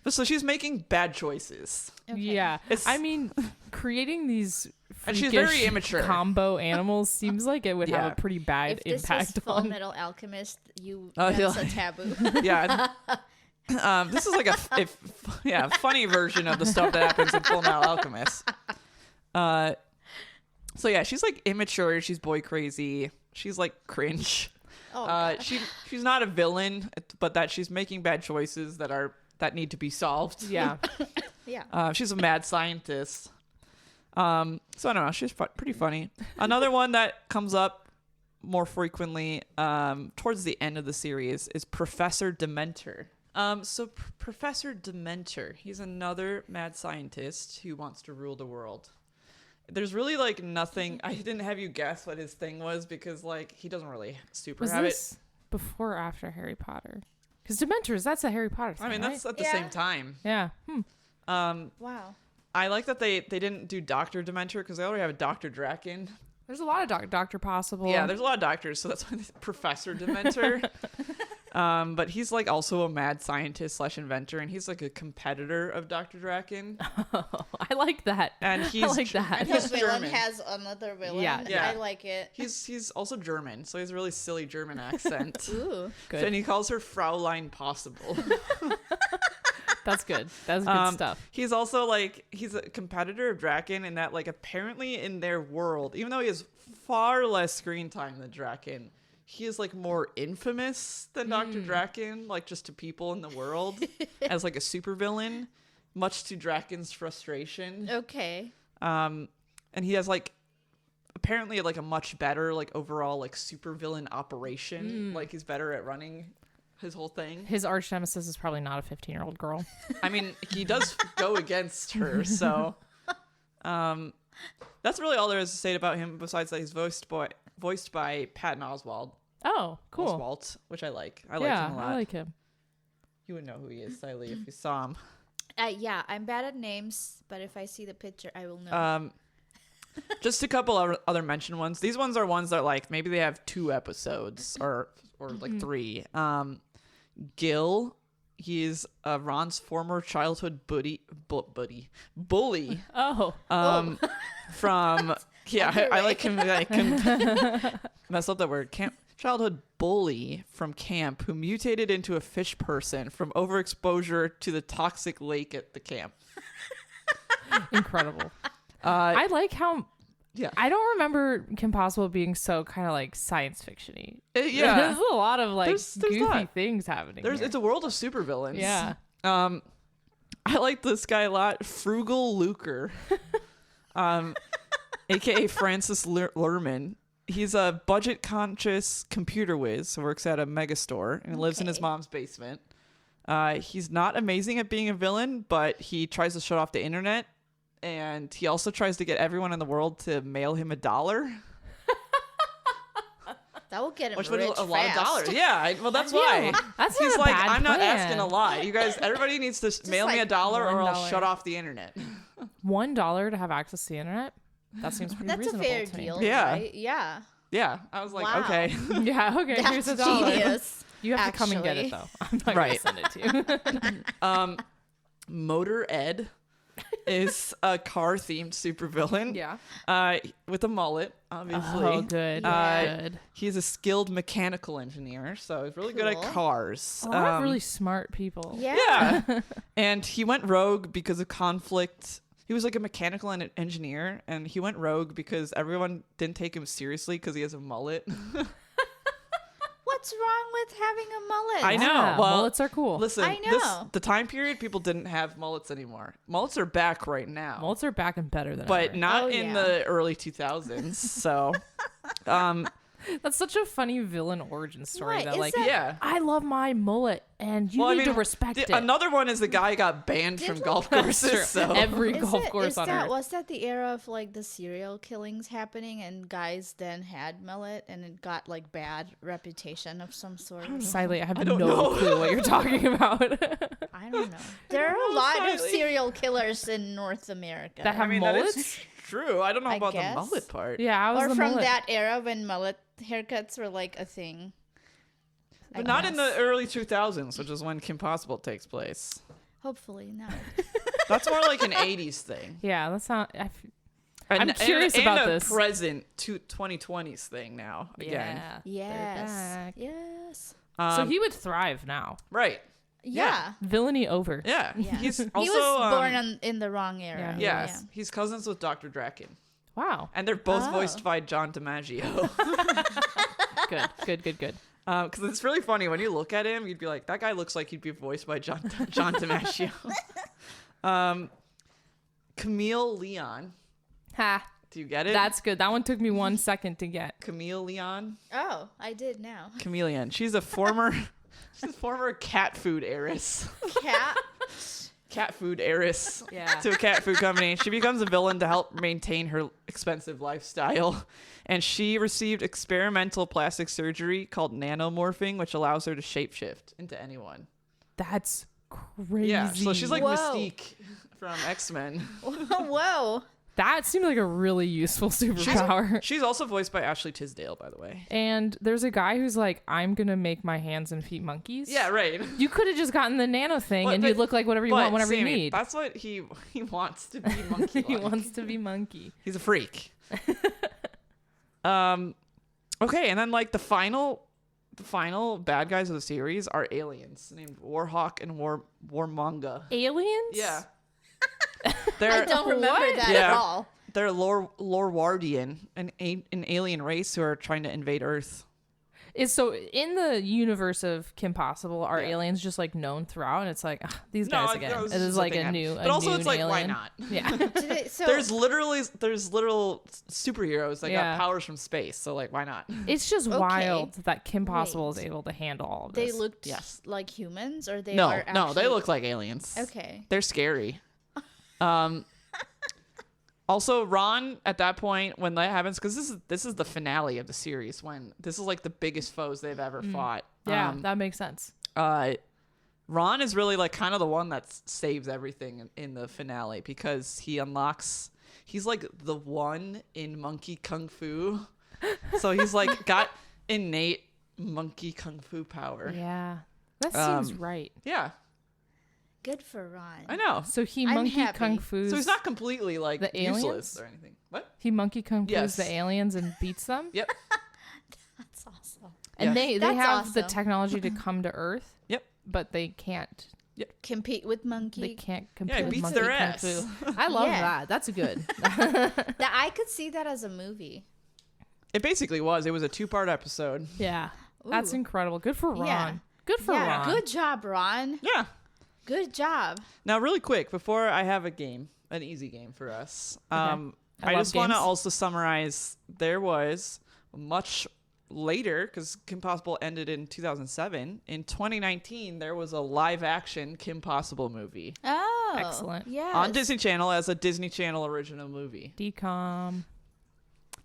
But so she's making bad choices. Okay. Yeah. It's- I mean, creating these And she's very freakish immature. Combo animals seems like it would have Yeah. a pretty bad If this impact is Full on. Metal Alchemist, Oh, that's yeah. a taboo. Yeah. This is like a funny version of the stuff that happens in Full Metal Alchemist. So yeah, she's like immature. She's boy crazy. She's like cringe. Oh, God. She's not a villain, but that she's making bad choices that need to be solved. Yeah. Yeah. She's a mad scientist. So I don't know. She's pretty funny. Another one that comes up more frequently towards the end of the series is Professor Dementor. Professor Dementor, he's another mad scientist who wants to rule the world. There's really like nothing. I didn't have you guess what his thing was because like he doesn't really super Was have this before or after Harry Potter? Because Dementors, that's a Harry Potter it. thing, I mean, that's right? at the Yeah. same time. Yeah. Wow. I like that they didn't do Dr. Dementor because they already have a Dr. Draken. There's a lot of Doctor Possible. Yeah, there's a lot of doctors, so that's why Professor Dementor. But he's like also a mad scientist / inventor, and he's like a competitor of Dr. Draken. I like that. And he's I like that. and The he's villain German. has another villain. Yeah. I like it. He's also German, so he has a really silly German accent. Ooh. Good. And he calls her Fraulein Possible. That's good. That's good stuff. He's also like he's a competitor of Draken in that like apparently in their world, even though he has far less screen time than Draken, he is like more infamous than Dr. Draken, like just to people in the world as like a supervillain, much to Draken's frustration. Okay. And he has like apparently like a much better like overall like supervillain operation. Like he's better at running his whole thing. His arch nemesis is probably not a 15-year-old girl. I mean, he does go against her, so that's really all there is to say about him. Besides that, he's voiced by Patton Oswalt. Oh, cool. Oswalt, which I like. I like Yeah, him a lot. I like him. You would know who he is, Siley, if you saw him. Yeah, I'm bad at names, but if I see the picture, I will know. Just a couple of other mentioned ones. These ones are ones that like maybe they have 2 episodes or like 3. Gil, he's Ron's former childhood bully. Oh. From I like him. I can mess up that word. Childhood bully from camp who mutated into a fish person from overexposure to the toxic lake at the camp. Incredible. I like how. Yeah. I don't remember Kim Possible being so kind of like science fiction-y. Yeah. There's a lot of like There's goofy that. things happening. Here. It's a world of supervillains. Yeah. I like this guy a lot. Frugal Lucre, aka Francis Lerman. He's a budget-conscious computer whiz who works at a mega store and lives in his Okay. mom's basement. He's not amazing at being a villain, but he tries to shut off the internet and he also tries to get everyone in the world to mail him $1. That will get him Which rich was a lot of fast. dollars. Yeah, well, that's why. That's He's not a like, bad I'm not plan. asking a lot. You guys, everybody needs to mail me like $1 or I'll $1. shut off the internet. $1 to have access to the internet? That seems pretty That's a reasonable fair to me. deal, Yeah. right? Yeah. Yeah, I was like, Wow. okay. Yeah, okay, here's That's $1. genius. You have to come and get actually. it, though. I'm not Right. going to send it to you. Motor Ed is a car-themed supervillain. Yeah. With a mullet, obviously. Oh, good. Good. He's a skilled mechanical engineer, so he's really good at Cool. cars. A lot of really smart people. Yeah. Yeah. And he went rogue because of conflict. He was like a mechanical engineer, and he went rogue because everyone didn't take him seriously because he has a mullet. What's wrong with having a mullet? I know. Yeah, Well, mullets are cool. Listen, I know. the time period, people didn't have mullets anymore. Mullets are back right now. Mullets are back and better than but ever. not Oh, in yeah. the early 2000s. So, That's such a funny villain origin story. Right, That is like, that- yeah. I love my mullet, and you need to respect it. Another one is the guy got banned from golf courses. True. So Every golf course is on that, earth. Was that the era of like the serial killings happening and guys then had mullet and it got like bad reputation of some sort? Sadly, I have don't no know. clue what you're talking about. I don't know. There are a lot of Slightly. serial killers in North America. That have that mullets? is true. I don't know I about guess. the mullet part. Yeah, I was or the from mullet. that era when mullet haircuts were like a thing. But not in the early 2000s, which is when Kim Possible takes place. Hopefully not. That's more like an 80s thing. Yeah, that's not. I'm curious and about a this. present 2020s thing now. Again. Yeah. they're Yes. back. Yes. So he would thrive now. Right. Yeah. Villainy over. Yeah. Yeah. He's also he was born in the wrong era. Yes, he's cousins with Dr. Draken, Wow. and they're both Oh. voiced by John DiMaggio. Good. Because it's really funny when you look at him, you'd be like, that guy looks like he'd be voiced by John DiMaggio. Camille Leon, Ha. do you get it? That's good. That one took me 1 second to get. Camille Leon, Oh, I did now. Chameleon. She's a former cat food heiress. Cat. Cat food heiress. Yeah. To a cat food company. She becomes a villain to help maintain her expensive lifestyle. And she received experimental plastic surgery called nanomorphing, which allows her to shapeshift into anyone. That's crazy. Yeah, so she's like Whoa. Mystique from X-Men. Whoa. That seemed like a really useful superpower. She's also voiced by Ashley Tisdale, by the way. And there's a guy who's like, I'm gonna make my hands and feet monkeys. Yeah, right. You could have just gotten the nano thing, But- and you'd look like whatever you But, want whenever Sammy, you need. that's what he wants to be monkey. He wants to be monkey. He's a freak. Okay, and then like the final bad guys of the series are aliens named Warhawk and Warmonga. Aliens? Yeah. I They're don't remember What? that Yeah. at all. they're Lorwardian, an alien race who are trying to invade Earth. Is so in the universe of Kim Possible, are Yeah. aliens just like known throughout? And it's like these No, guys again. no, It it's is just like thing a happening. new. But a also, new it's like, why alien. not? Yeah. So There's little superheroes that Yeah. got powers from space, so like, why not? It's just Okay. wild that Kim Possible Wait. is able to handle all of they this. looked Yes. like humans, or they No, are no, they actually- look like aliens. Okay. They're scary. Also, Ron at that point when that happens, because this is the finale of the series, when this is like the biggest foes they've ever fought. Yeah, that makes sense. Ron is really like kind of the one that saves everything in the finale, because he's like the one in monkey kung fu. So he's like got innate monkey kung fu power. Yeah, that seems right. Yeah, Good for Ron. I know. So he I'm monkey happy. kung fu. So he's not completely like The useless aliens? or anything. What? He monkey kung fu's Yes. the aliens and beats them. Yep. That's awesome. And Yeah. they That's have the awesome. technology to come to Earth. Yep. But they can't. Compete with monkey. They can't compete Yeah, it with beats monkey their kung ass. fu. I love Yeah. that. That's good. That I could see that as a movie. It basically was. It was a 2-part episode. Yeah. That's Ooh. incredible. Good for Ron. Yeah. Good for Yeah. Ron. Good job, Ron. Yeah. Good job. Now, really quick, before I have a game, an easy game for us, I I love just want to games. also summarize. There was much later, because Kim Possible ended in 2007. In 2019, there was a live-action Kim Possible movie. Oh. Oh, Excellent. Yeah. on Disney Channel as a Disney Channel original movie. Decom.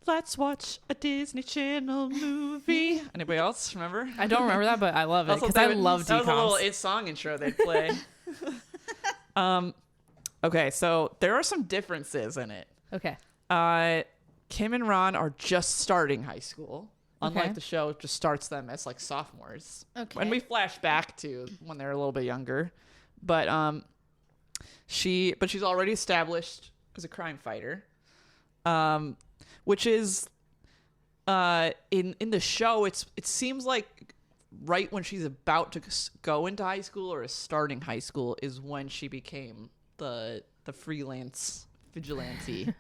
Let's watch a Disney Channel movie. Anybody else remember? I don't remember that, but I love it That's what because they I would- love That was a little decoms. It song intro they'd play. Okay, so there are some differences in it. Okay. Kim and Ron are just starting high school. Unlike Okay. the show, it just starts them as like sophomores. Okay. When we flash back to when they're a little bit younger, but she's already established as a crime fighter, which is in the show it seems like right when she's about to go into high school or is starting high school is when she became the freelance vigilante.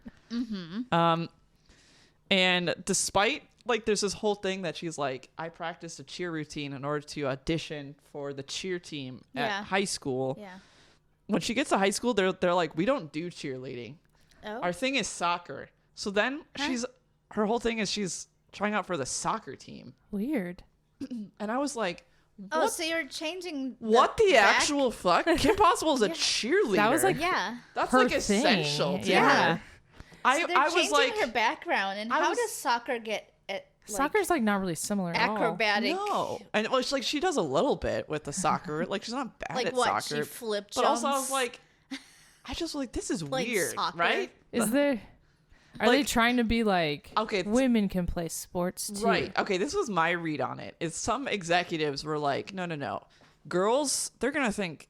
And despite like there's this whole thing that she's like, I practiced a cheer routine in order to audition for the cheer team Yeah. at high school. Yeah. When she gets to high school, they're like, we don't do cheerleading. Oh. Our thing is soccer. So then her whole thing is she's trying out for the soccer team. Weird. And I was like, Oh, so you're changing what the back- actual fuck? Kim Possible is a cheerleader. That was like Yeah. that's her like thing. essential to Yeah. her. I, So they're I was changing like, her background, and I how was- does soccer get Soccer's like not really similar at all. acrobatic? no. And well, like she does a little bit with the soccer. Like she's not bad Like at what? soccer. She flip jumps. But also, I was like, I just was like, this is Like weird, soccer? right? Is there? Are they Like- trying to be like Okay, women can play sports too? Right. Okay, this was my read on it. Is some executives were like, no. Girls, they're going to think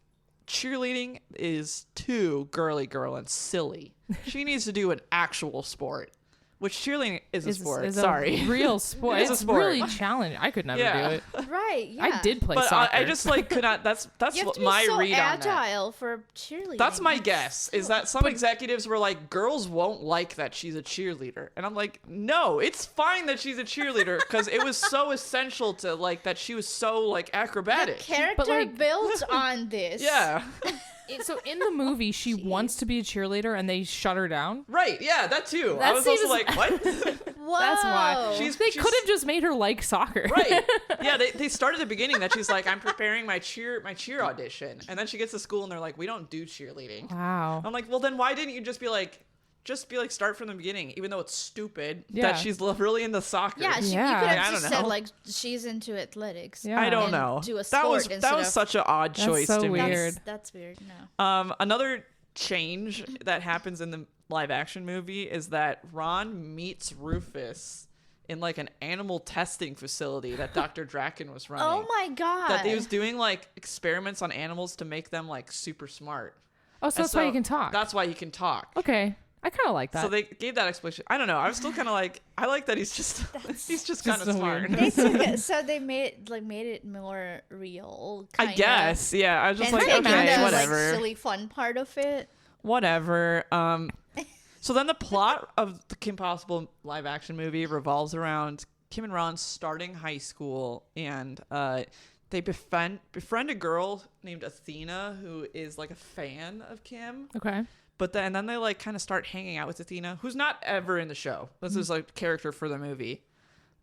cheerleading is too girly girl and silly. She needs to do an actual sport, which cheerleading is a sport. Is Sorry. a real sport. It is a It's sport. really challenging. I could never Yeah. do it. right? Yeah. I did play But soccer. I just like could not. That's You have what to be my so read on that. agile for cheerleading. That's my guess. Is that some executives were like, girls won't like that she's a cheerleader, and I'm like, no, it's fine that she's a cheerleader because it was so essential to like that she was so like acrobatic. character like- built on this. Yeah. So in the movie, she wants to be a cheerleader, and they shut her down. Right, yeah, that too. That I was also seems- like, what? Whoa. That's why She's- they could have just made her like soccer. Right. Yeah, they started at the beginning that she's like, I'm preparing my cheer audition. And then she gets to school and they're like, we don't do cheerleading. Wow. I'm like, well then why didn't you just be like start from the beginning, even though it's stupid Yeah. that she's really into soccer. Yeah, you Yeah. could I have don't just said know. like she's into athletics. Yeah. I don't and know. do a that was sport instead of- such an odd That's choice so to me. weird. That's weird. No. Another change that happens in the live action movie is that Ron meets Rufus in like an animal testing facility that Dr. Draken was running. Oh my god. That he was doing like experiments on animals to make them like super smart. Oh, so And that's why you can talk. That's why he can talk. Okay. I kind of like that. So they gave that explanation. I don't know. I was still kind of like, I like that he's just kind of so smart. weird. They took it, so they made it more real. I kinda. guess. Yeah. I was just And like, they okay, found the, whatever. Like, silly fun part of it. Whatever. So then the plot of the Kim Possible live action movie revolves around Kim and Ron starting high school, and they befriend a girl named Athena who is like a fan of Kim. okay. But then they like kind of start hanging out with Athena, who's not ever in the show. This is like character for the movie.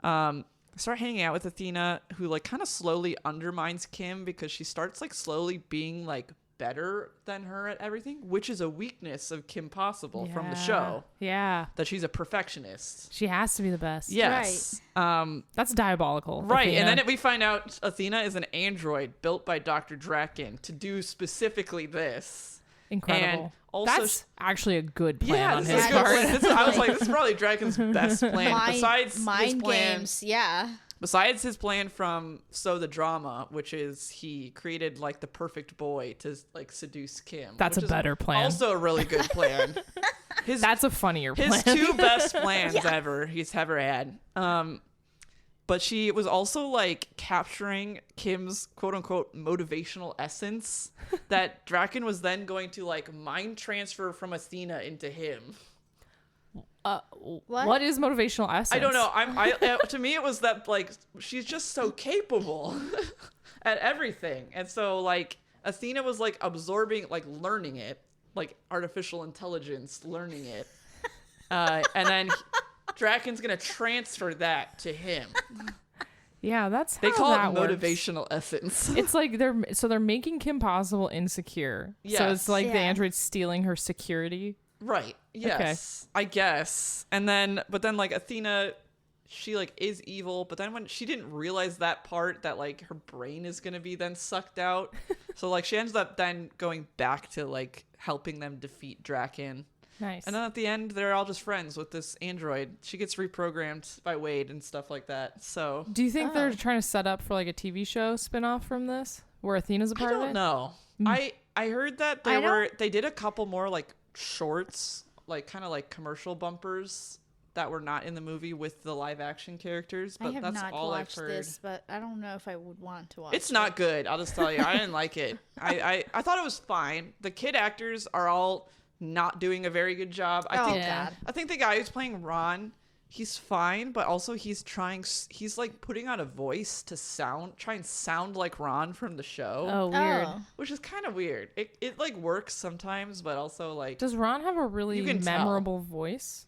Start hanging out with Athena, who like kind of slowly undermines Kim because she starts like slowly being like better than her at everything, which is a weakness of Kim Possible from the show. Yeah. That she's a perfectionist. She has to be the best. Yes. That's diabolical. Right. Athena. And then we find out Athena is an android built by Dr. Draken to do specifically this. Incredible. And also That's actually a good plan on this his is a good part. plan. I was like, this is probably Draken's best plan. Besides his mind plan, games, yeah. besides his plan from So the Drama, which is he created like the perfect boy to like seduce Kim. That's which a is better plan. Also a really good plan. That's a funnier plan. His two best plans ever he's ever had. But she was also like capturing Kim's quote unquote motivational essence that Draken was then going to like mind transfer from Athena into him. What is motivational essence? I don't know. To me it was that like she's just so capable at everything. And so like Athena was like absorbing, like learning it, like artificial intelligence learning it. And then Draken's gonna transfer that to him. Yeah, that's They how call that it works. motivational essence. It's like they're making Kim Possible insecure. So Yes. it's like the Yeah. android stealing her security. Right. Yes. I guess. And then, but then like Athena, she like is evil, but then when she didn't realize that part that like her brain is going to be then sucked out. So like she ends up then going back to like helping them defeat Draken. Nice. And then at the end, they're all just friends with this android. She gets reprogrammed by Wade and stuff like that. So Do you think they're trying to set up for like a TV show spinoff from this where Athena's a I part of don't it? know. I heard that they did a couple more like shorts, like kind of like commercial bumpers that were not in the movie with the live action characters, I but have that's not all I've watched heard. this, but I don't know if I would want to watch It's it. not good. I'll just tell you. I didn't like it. I thought it was fine. The kid actors are all not doing a very good job. Oh, think God. I think the guy who's playing Ron, he's fine, but also he's like putting on a voice to try and sound like Ron from the show. Oh, weird. Oh. Which is kind of weird. It like works sometimes, but also like Does Ron have a really You can tell. memorable voice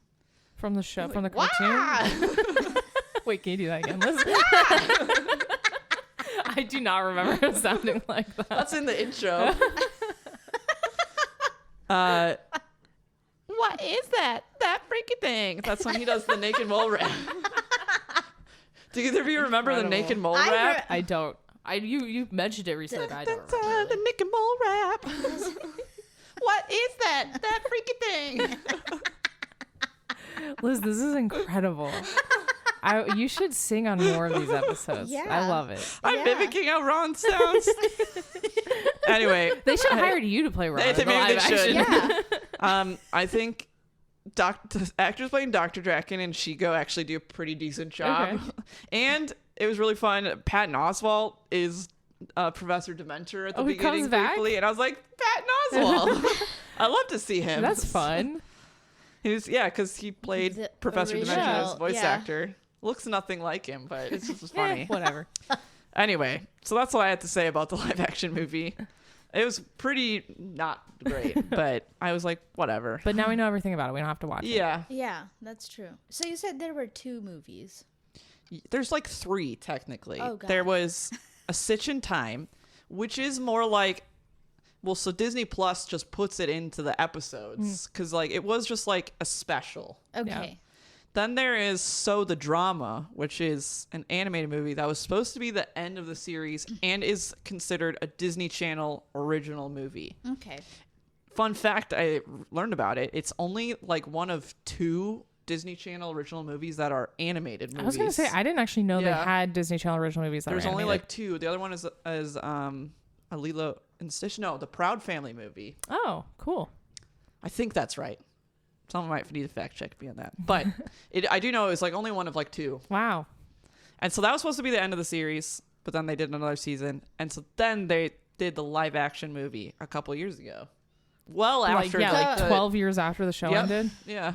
from the show, from the "Wah!" cartoon? Wait, can you do that again? Listen. I do not remember it sounding like that. That's in the intro. What is that? That freaky thing. That's when he does the naked mole rap. Do either of you remember the Incredible. naked mole I rap? I don't. You mentioned it recently, but I don't remember The it. naked mole rap. What is that? That freaky thing. Liz, this is incredible. You should sing on more of these episodes. I Yeah. love it. I'm Yeah. mimicking how Ron sounds. Anyway, They should have hired you to play Ron. They- in the maybe they live should. action. Yeah. I think the actors playing Dr. Draken and Shigo actually do a pretty decent job. Okay. And it was really fun. Patton Oswalt is Professor Dementor at the Oh, he beginning comes back? briefly, and I was like, Patton Oswalt. I love to see him. That's fun. Because he played The Professor Dementor original, as voice yeah. actor. Looks nothing like him, but it's just Eh, funny. whatever. Anyway, so that's all I had to say about the live action movie. It was pretty not great, but I was like, whatever. But now we know everything about it. We don't have to watch it. Yeah. Yeah, that's true. So you said there were 2 movies. There's like 3 technically. Oh, God. There was a Sitch in Time, which is more like, well, so Disney Plus just puts it into the episodes because like it was just like a special. Okay. Then there is So the Drama, which is an animated movie that was supposed to be the end of the series and is considered a Disney Channel original movie. Okay. Fun fact, I learned about it. It's only like one of 2 Disney Channel original movies that are animated movies. I was going to say, I didn't actually know Yeah. they had Disney Channel original movies that There's were only animated. like 2. The other one is a Lilo and Stitch. No, the Proud Family movie. Oh, cool. I think that's right. Someone might need to fact check me on that. But I do know it was like only one of like 2. Wow. And so that was supposed to be the end of the series, but then they did another season. And so then they did the live action movie a couple years ago. Well after like the 12 years after the show Yep. ended. Yeah.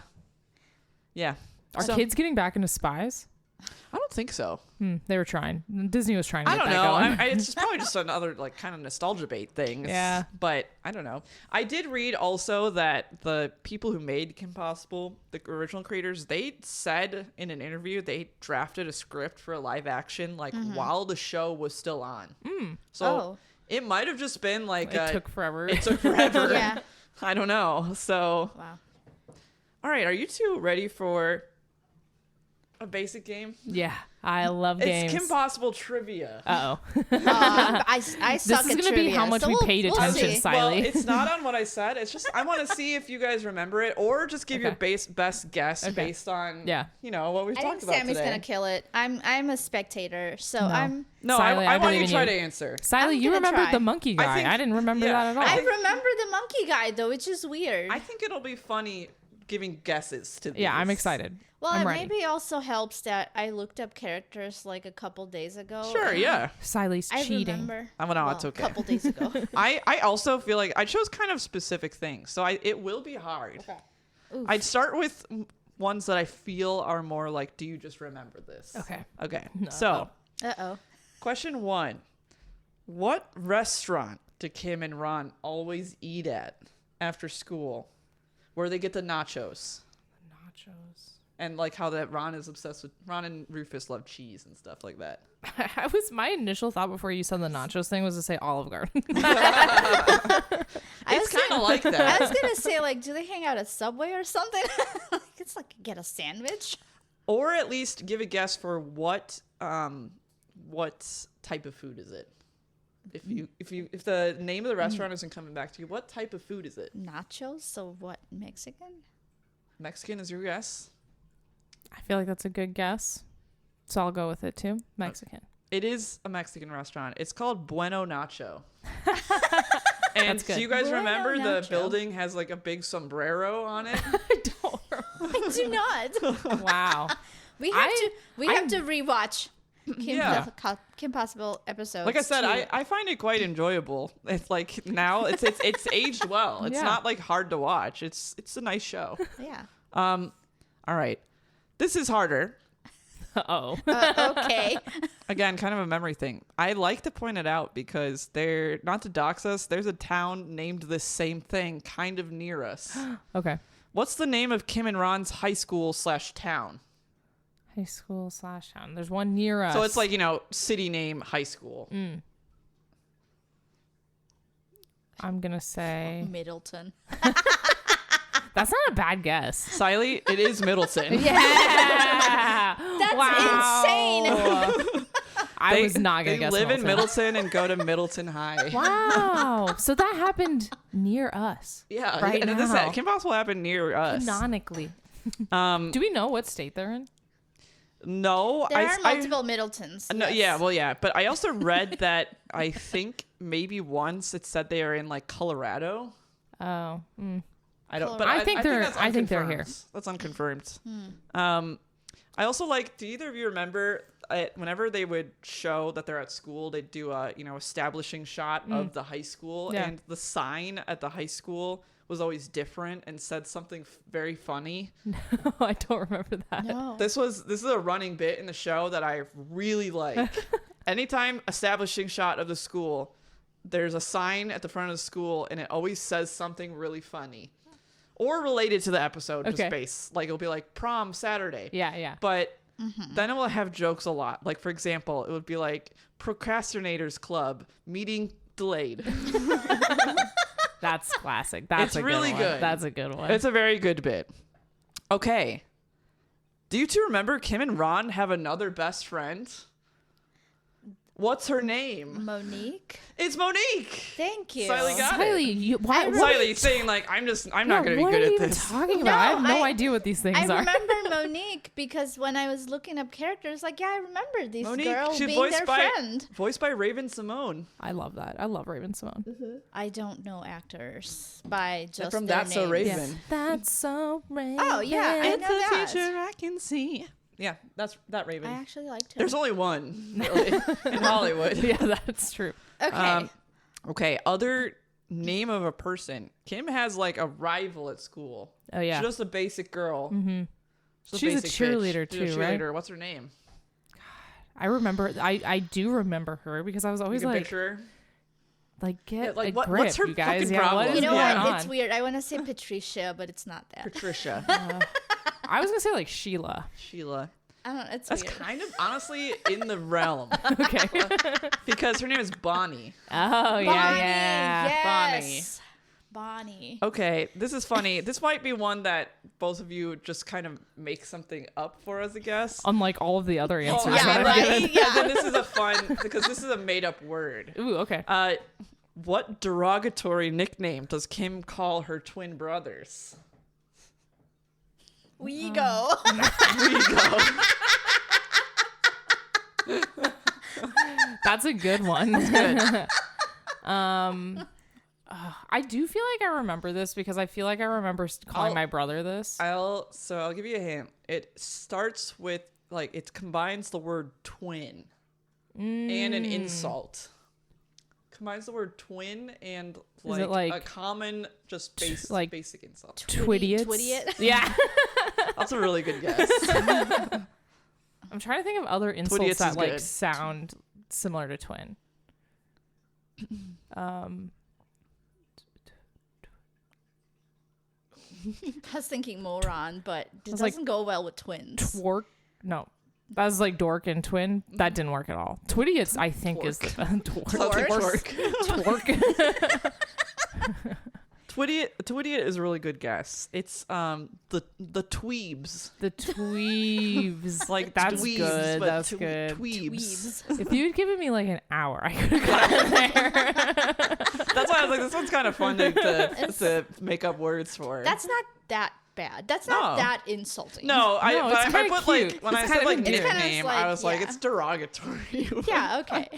Yeah. Are So- kids getting back into spies? I don't think so. They were trying. Disney was trying to I get don't that know. going. It's just probably just another like kind of nostalgia bait thing. Yeah. But I don't know. I did read also that the people who made Kim Possible, the original creators, they said in an interview they drafted a script for a live action like while the show was still on. So Oh. it might have just been like It took forever. It took forever. Yeah. I don't know. So Wow. all right, are you two ready for a basic game? Yeah, I love games. It's Kim Possible trivia. Uh-oh. I suck is at gonna be trivia, how much so we we'll- paid we'll attention, see. Si- Well, Siley. it's not on what I said. It's just I want to see if you guys remember it, or just give your Okay. best guess Okay. based on Yeah. what we've I think talked about Sammy's today. gonna kill it. I'm a spectator, so No. I'm. No, Siley, I I want believe you in to try you. to answer. Siley, you gonna remembered try. the monkey I guy. think- I didn't remember yeah, that at all. I remember the monkey guy though, which is weird. I think it'll be funny giving guesses to these. Yeah, I'm excited. well, I'm it ready. maybe also helps that I looked up characters like a couple days ago. Sure, and yeah. Siley's I cheating. remember. Oh, no, it's well, okay. A couple days ago. I also feel like I chose kind of specific things, so it will be hard. Oof. I'd start with ones that I feel are more like, do you just remember this? Okay. Okay. No. So, Uh-oh. question 1. What restaurant do Kim and Ron always eat at after school where they get the nachos? Nachos. And like how that Ron and Rufus love cheese and stuff like that. My initial thought before you said the nachos thing was to say Olive Garden. It's kind of like that. I was gonna say, like, do they hang out at Subway or something? Like, it's like get a sandwich. Or at least give a guess for what type of food is it? If the name of the restaurant isn't coming back to you, what type of food is it? Nachos. So what? Mexican? Mexican is your guess? I feel like that's a good guess. So I'll go with it too. Mexican. It is a Mexican restaurant. It's called Bueno Nacho. And That's good. do you guys Bueno remember the Nacho. building has like a big sombrero on it? I don't I do not. Wow. We have to rewatch Kim Possible episodes. Like I said, to- I find it quite enjoyable. It's like now it's aged well. It's Yeah. not like hard to watch. It's a nice show. yeah. All right. This is harder. Uh-oh. Okay. Again, kind of a memory thing. I like to point it out because they're not to dox us. There's a town named the same thing kind of near us. Okay. What's the name of Kim and Ron's high school / town? High school / town. There's one near us. So it's like, city name, high school. I'm going to say Middleton. that's not a bad guess. Siley, it is Middleton. Yeah. That's insane. I was not going to guess They live in Middleton. Middleton and go to Middleton High. Wow. So that happened near us. Yeah. Right and now. Kim Possible happened near us. Canonically. Um, Do we know what state they're in? no. There are multiple Middletons. No, yes. yeah, well, yeah. But I also read that I think maybe once it said they are in like Colorado. Oh. I don't. Colorado. But I think they're- that's I think they're unconfirmed. here. That's unconfirmed. I also like. Do either of you remember whenever they would show that they're at school, they'd do a establishing shot of the high school, Yeah. and the sign at the high school was always different and said something very funny. I don't remember that. No. This is a running bit in the show that I really like. Anytime establishing shot of the school, there's a sign at the front of the school and it always says something really funny or related to the episode. Okay. Just base, like it'll be like prom Saturday. Yeah, yeah. But then it will have jokes a lot. Like for example, it would be like procrastinators club meeting delayed. That's classic. That's It's a good really one. good. That's a good one. It's a very good bit. Okay. Do you two remember Kim and Ron have another best friend? What's her name? Monique. It's Monique. Thank you. Siley got Siley, it. why? Siley saying like I'm not gonna be what good are at you this. talking about? I have no I- idea what these things I are. remember Monique because when I was looking up characters, like, yeah, I remember these Monique, girls she's being their friend. voiced by Raven Simone. I love that. I love Raven Simone. I don't know actors by just from their That's So names. Raven. That's so Raven. Oh, yeah, I know that. future I can see. Yeah, that's that Raven. I actually liked her. There's only one really, in Hollywood. Yeah, that's true. Okay. Okay, other name of a person. Kim has like a rival at school. Oh yeah. She's just a basic girl. Mm-hmm. She's She's a basic bitch. cheerleader She's a too, right? cheerleader. What's her name? I remember. I do remember her because I was always You can like, picture her? get Yeah, like, a what- grip, what's her you guys. fucking Yeah, what problem? is you know going what? on? It's weird. I want to say Patricia, but it's not that. Patricia. I was gonna say like Sheila. Sheila. I don't know. It's That's weird. kind of honestly in the realm Okay. because her name is Bonnie. Oh yeah, Bonnie, yeah. yes. Bonnie. Okay, this is funny. This might be one that both of you just kind of make something up for as a guess. Unlike all of the other answers. Oh, Yeah, that I've right. given. Yeah. And this is a fun because this is a made up word. Ooh, okay. What derogatory nickname does Kim call her twin brothers? We go. We go. That's a good one. Good. I do feel like I remember this because I feel like I remember calling my brother this. I'll give you a hint. It starts with like it combines the word twin and an insult. Combines the word twin and like, it like a common just basic insult. Twidiots. Twidiot. Yeah. That's a really good guess. I'm trying to think of other insults Twidiots that is like good. sound similar to twin. I was thinking moron, but it was like, doesn't go well with twins. Twerk. No. That was like dork and twin. That didn't work at all. Twidiots, I think, is the twerk. Twidiot is a really good guess. It's the tweebs. The tweebs. Like that's dweebs, good. but That's good. Tweebs. If you had given me like an hour, I could have gotten there. That's why I was like, this one's kind of fun to make up words for. That's not that bad. That's not that insulting. No, No, it's if I kinda put cute. like when It's I kind said of like endearing. nickname, I was like, yeah. it's derogatory. Yeah, okay.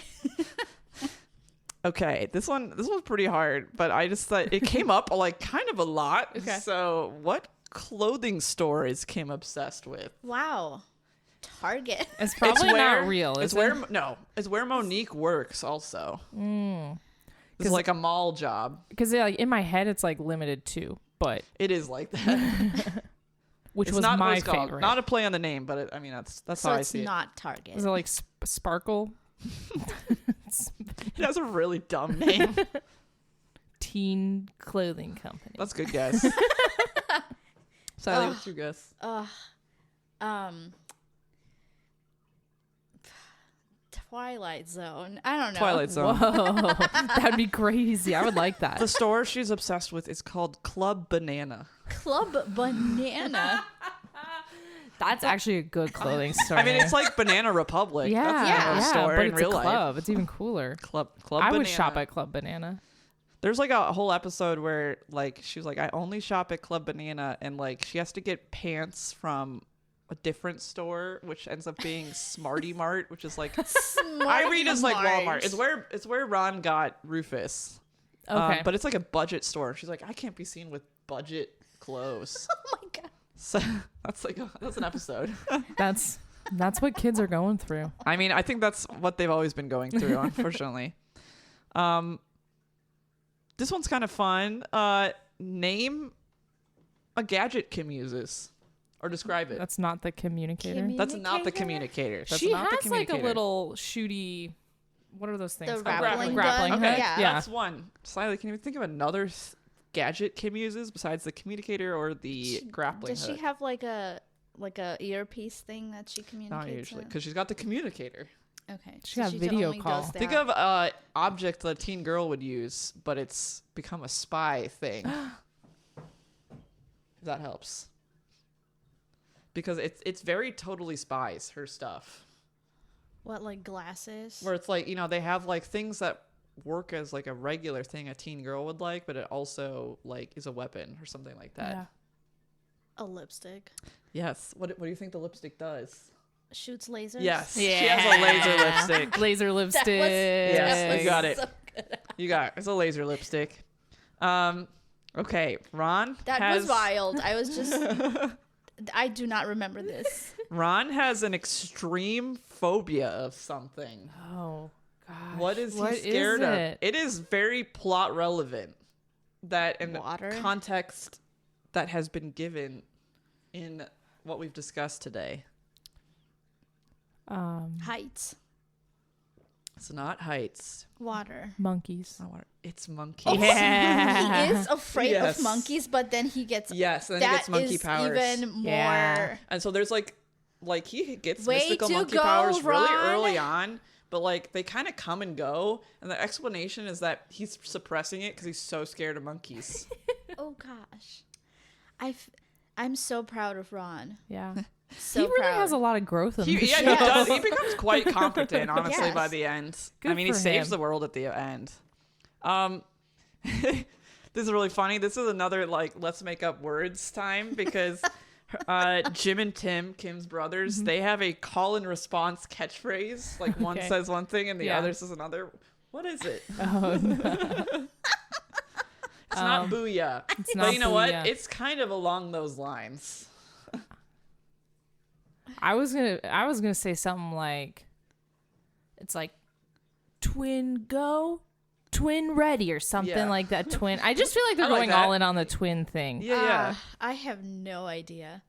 Okay, this one's pretty hard, but I just thought it came up like kind of a lot. Okay. So, what clothing store is Kim obsessed with? Wow. Target. It's probably not real. It's Is where it? it's where Monique works. Also, Mm. it's like a mall job. Because like in my head, it's like limited to, but It is like that. which It's was not what my it's called. favorite. Not a play on the name, but I mean that's So how I it's see not Target. Is it like Sparkle? it. It has a really dumb name. Teen Clothing Company. That's a good guess. Sally, what's your guess? Twilight Zone. I don't know. Twilight Zone. Whoa, that'd be crazy. I would like that. The store she's obsessed with is called Club Banana. Club Banana. That's actually a good clothing store. I mean, name. it's like Banana Republic. yeah, That's yeah, not a yeah, store but in it's real a life. club. It's even cooler. Club I Banana. would shop at Club Banana. There's like a whole episode where like she was like, I only shop at Club Banana, and like she has to get pants from a different store, which ends up being Smarty Mart, which is like I read as like Walmart. It's where Ron got Rufus. Okay. But it's like a budget store. She's like, I can't be seen with budget clothes. Oh my god. So that's an episode. That's what kids are going through. I mean, I think that's what they've always been going through, unfortunately. This one's kind of fun. Name a gadget Kim uses, or describe it. That's not the communicator. That's not the communicator. That's She not the has like communicator. a little shooty. What are those things? The called? grappling grappling gun? hook. Yeah. That's one. Slightly, can you think of another gadget Kim uses besides the communicator or the grappling Does hook? she have like a earpiece thing that she communicates? Not usually, in? because she's got the communicator. Okay. She got video only call. does Think that. of an object that a teen girl would use, but it's become a spy thing. If that helps. Because it's very totally spies, her stuff. What, like glasses? Where it's like, they have like things that work as like a regular thing a teen girl would like, but it also like is a weapon or something like that. Yeah. A lipstick. Yes. What do you think the lipstick does? Shoots lasers. Yes. Yeah. She has a laser lipstick. Laser lipstick. Yes, you got it. So good. You got it. It's a laser lipstick. Okay, Ron That has was wild. I was just. I do not remember this. Ron has an extreme phobia of something. Oh gosh. What is What he scared of? it? It is very plot relevant. That in Water? context that has been given in what we've discussed today. Heights. It's not heights. Water. Monkeys. It's monkeys. Oh, Yeah. he is afraid Yes. of monkeys, but then he gets. Yes, and then he That gets monkey is powers. even more. Yeah. And so there's like he gets Way mystical to monkey go, powers really Ron. early on, but like they kind of come and go. And the explanation is that he's suppressing it because he's so scared of monkeys. Oh gosh, I'm so proud of Ron. Yeah. So he really proud. has a lot of growth in He this show. does. He becomes quite competent, honestly, Yes. by the end. Good I mean, he for saves him. the world at the end. This is really funny. This is another like let's make up words time because Jim and Tim, Kim's brothers, they have a call and response catchphrase. Like one Okay. says one thing and the Yeah. other says another. What is it? Oh, no. It's not booyah. It's But not you know what? booyah. It's kind of along those lines. I was gonna say something like, it's like, twin go, twin ready, or something Yeah. like that. Twin. I just feel like they're I like going that. all in on the twin thing. Yeah. I have no idea.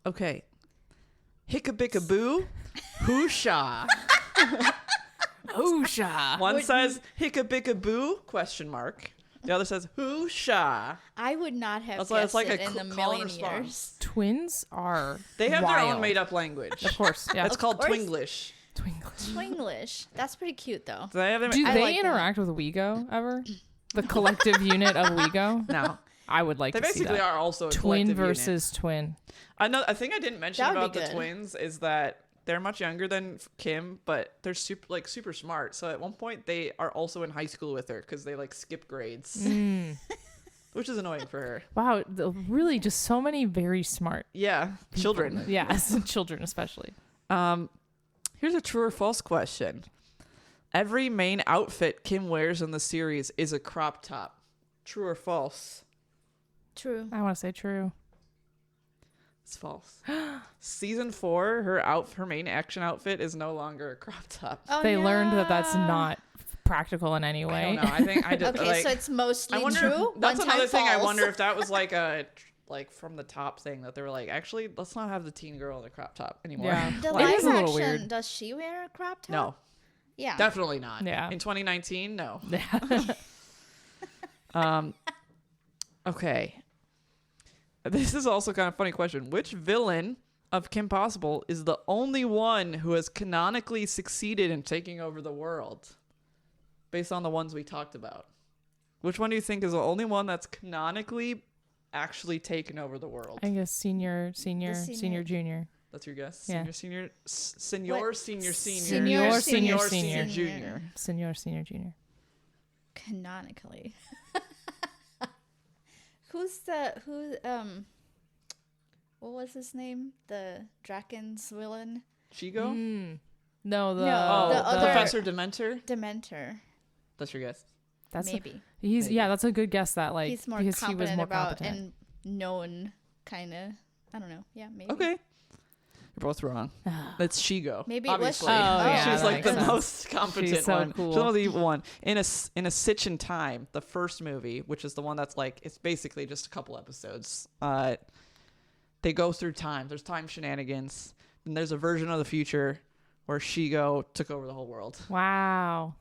Okay. Hickabicka-boo, hoosha. Oosha. One says hickabicka-boo, question mark. The other says "who-sha." I would not have That's guessed why it's like it a in a call and million response. years. Twins are They have their own wild. made-up language. Of course, yeah. It's called course. Twinglish. Twinglish. Twinglish. That's pretty cute, though. Do they have them? Do I they like that. interact with WeGo ever? The collective unit of WeGo? No. I would like They to see basically that. are also a Twin collective unit. versus twin. A thing I didn't mention That would about be the good. twins is that they're much younger than Kim, but they're super smart. So at one point they are also in high school with her because they like skip grades, Mm. which is annoying for her. Wow, really just so many very smart Yeah, children. Yes, children especially. Here's a true or false question. Every main outfit Kim wears in the series is a crop top. True or false? True. I want to say true. It's false. Season 4, her main action outfit is no longer a crop top. Oh, They learned that that's no. not practical in any I way. don't know. I think I did. Okay, like, so it's mostly I wonder. true. That's One another time thing. I false. wonder if that was like a from the top thing that they were like, actually, let's not have the teen girl in a crop top anymore. Yeah. The It live is a little action, weird. does she wear a crop top? No, Yeah. definitely not. Yeah. In 2019, no. Yeah. Okay. This is also kind of a funny question. Which villain of Kim Possible is the only one who has canonically succeeded in taking over the world? Based on the ones we talked about. Which one do you think is the only one that's canonically actually taken over the world? I guess senior, senior- junior. That's your guess? Yeah. Senior, What? senior, Senior, senior, senior. junior. Senior, junior. Canonically. what was his name? The Draken's villain? Shigo? No, the, No, the other- Professor Dementor? Dementor. That's your guess. that's Maybe. he's Maybe. yeah, that's a good guess. That like He's more because he was competent more about competent. and known, kind of. I don't know. Yeah, maybe. Okay. You're both wrong. It's Shigo. Maybe it was obviously. Shigo. Oh, yeah, She's that like makes the sense. most competent She's so one. cool. She's the only one. In a Sitch in Time, the first movie, which is the one that's like it's basically just a couple episodes. They go through time. There's time shenanigans. And there's a version of the future where Shigo took over the whole world. Wow,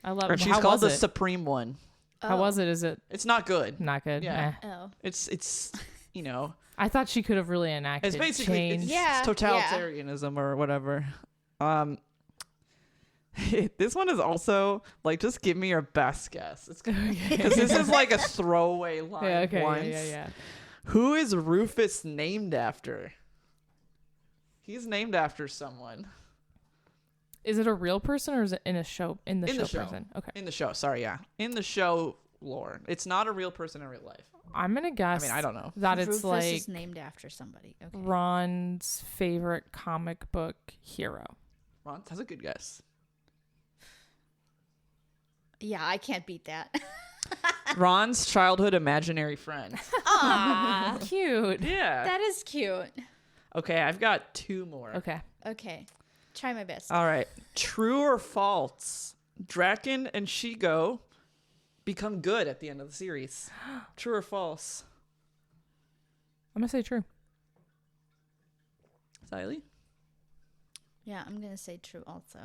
I love Or it. she's How called was the it? Supreme One. How was it? Is it It's not good. not good? Yeah. Eh. Oh. It's you know, I thought she could have really enacted it's basically change. it's Yeah, totalitarianism or whatever. This one is also like just give me your best guess. It's because this is like a throwaway line. Yeah, okay, once. yeah. Who is Rufus named after? He's named after someone Is it a real person or is it in a show? In the in show, the show. person. Okay. In the show, sorry, yeah, in the show lore. It's not a real person in real life. I'm gonna guess. I mean, I don't know. that Rufus it's like is named after somebody. Okay. Ron's favorite comic book hero. Ron, that's a good guess. Yeah, I can't beat that. Ron's childhood imaginary friend. Aw, Cute. Yeah. that is cute. Okay, I've got two more. Okay. Okay, try my best. All right. True or false? Draken and Shigo become good at the end of the series. True or false? I'm gonna say true. Siley? Yeah, I'm gonna say true also.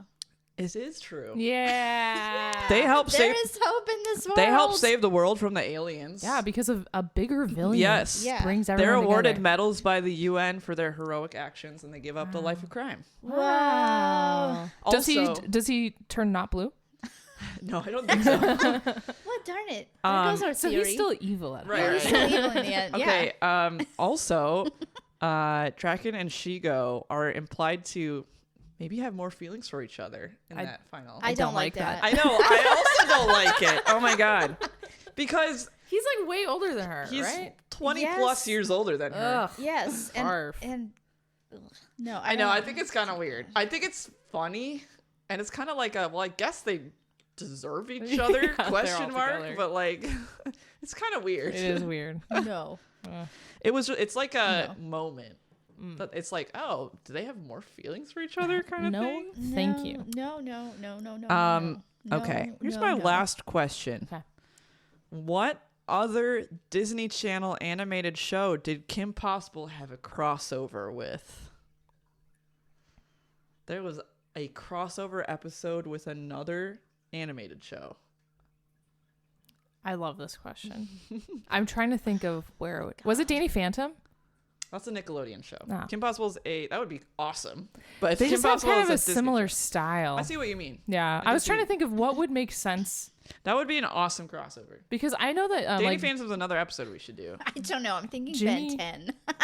It is true. Yeah. They help There save is hope in this world. They help save the world from the aliens. Yeah, because of a bigger villain. Yes. Yeah. Brings They're everyone awarded together. medals by the UN for their heroic actions and they give up the life of crime. Wow. Also, Does he turn not blue? no, I don't think so. What darn it? There goes our So theory. he's still evil at Right, Yeah, heart. he's still evil in the end. Okay. Also, Draken and Shigo are implied to maybe have more feelings for each other in I- that final. I don't like that. I know. I also don't like it. Oh my god. Because He's like way older than her, he's right? 20 Yes. plus years older than her. Ugh. Yes, Barf. and ugh, no, I know. don't- I think it's kind of weird. I think it's funny, and it's kind of like a. Well, I guess they deserve each other? Yeah, they're question all mark. together. But like, it's kind of weird. It is weird. no. It's like a No. moment. But it's like, oh, do they have more feelings for each other? Kind of No, thing. thank you. No. No. Okay. No, Here's no, my no. last question. Okay. What other Disney Channel animated show did Kim Possible have a crossover with? There was a crossover episode with another animated show. I love this question. I'm trying to think of where it was. It Danny Phantom? That's a Nickelodeon show. No. Kim Possible's that would be awesome. But They Kim just have Possible kind of a is Disney similar show. style. I see what you mean. Yeah, I I was can trying see. to think of what would make sense That would be an awesome crossover. because I know that Danny like Phantom's another episode we should do. I don't know. I'm thinking Jimmy- Ben 10.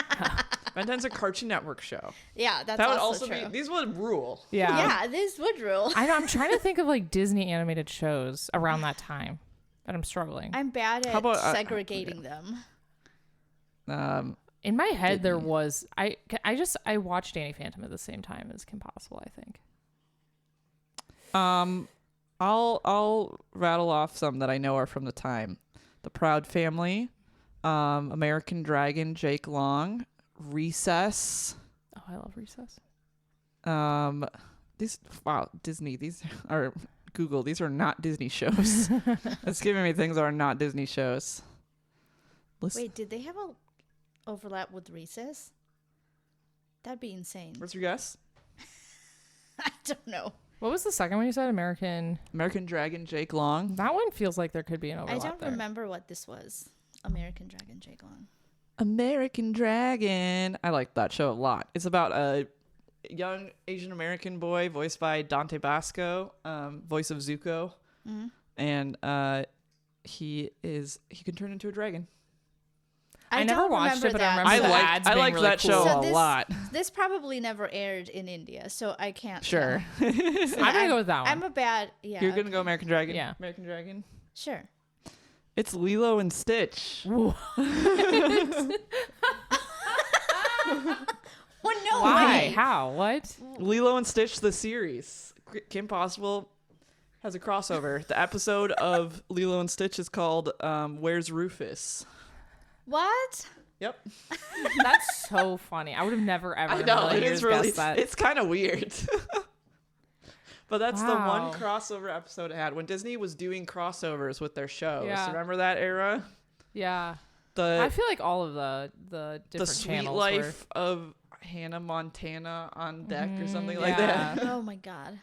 Ben 10's a Cartoon Network show. Yeah, that's That would also also true. be. These would rule. yeah. Yeah, this would rule. I know, I'm trying to think of like Disney animated shows around that time, but I'm struggling. I'm bad at How about, segregating them. In my head, there Disney. was I watched Danny Phantom at the same time as Kim Possible. I think. I'll rattle off some that I know are from the time. The Proud Family, American Dragon, Jake Long, Recess. Oh, I love Recess. Disney. These are Google. These are not Disney shows. It's giving me things that are not Disney shows. Listen, Wait, did they have a overlap with Recess? That'd be insane. what's your guess? I don't know. What was the second one you said? American. American Dragon, Jake Long. That one feels like there could be an I overlap. don't there. remember what this was. American Dragon Jake Long. American Dragon. I like that show a lot. It's about a young Asian American boy voiced by Dante Basco, voice of Zuko, and he can turn into a dragon. I never don't watched it, but I that. remember the ads I being liked really that cool. show So a this- lot. This probably never aired in India, so I can't. Sure. tell. I'm gonna go with that one. I'm a bad. Yeah. You're gonna go American Dragon. Yeah. American Dragon. Sure. It's Lilo and Stitch. Well, no Why? way. How? What? Lilo and Stitch the series. Kim Possible has a crossover. The episode of Lilo and Stitch is called "Where's Rufus?" What? Yep. That's so funny. I would have never ever. I in a know million it years is really. guessed that. It's kind of weird. But that's the Wow. one crossover episode it had when Disney was doing crossovers with their shows. Yeah. Remember that era? Yeah. The I feel like all of the the different Sweet channels Life of Hannah Montana on deck or something were, like that. Oh my god.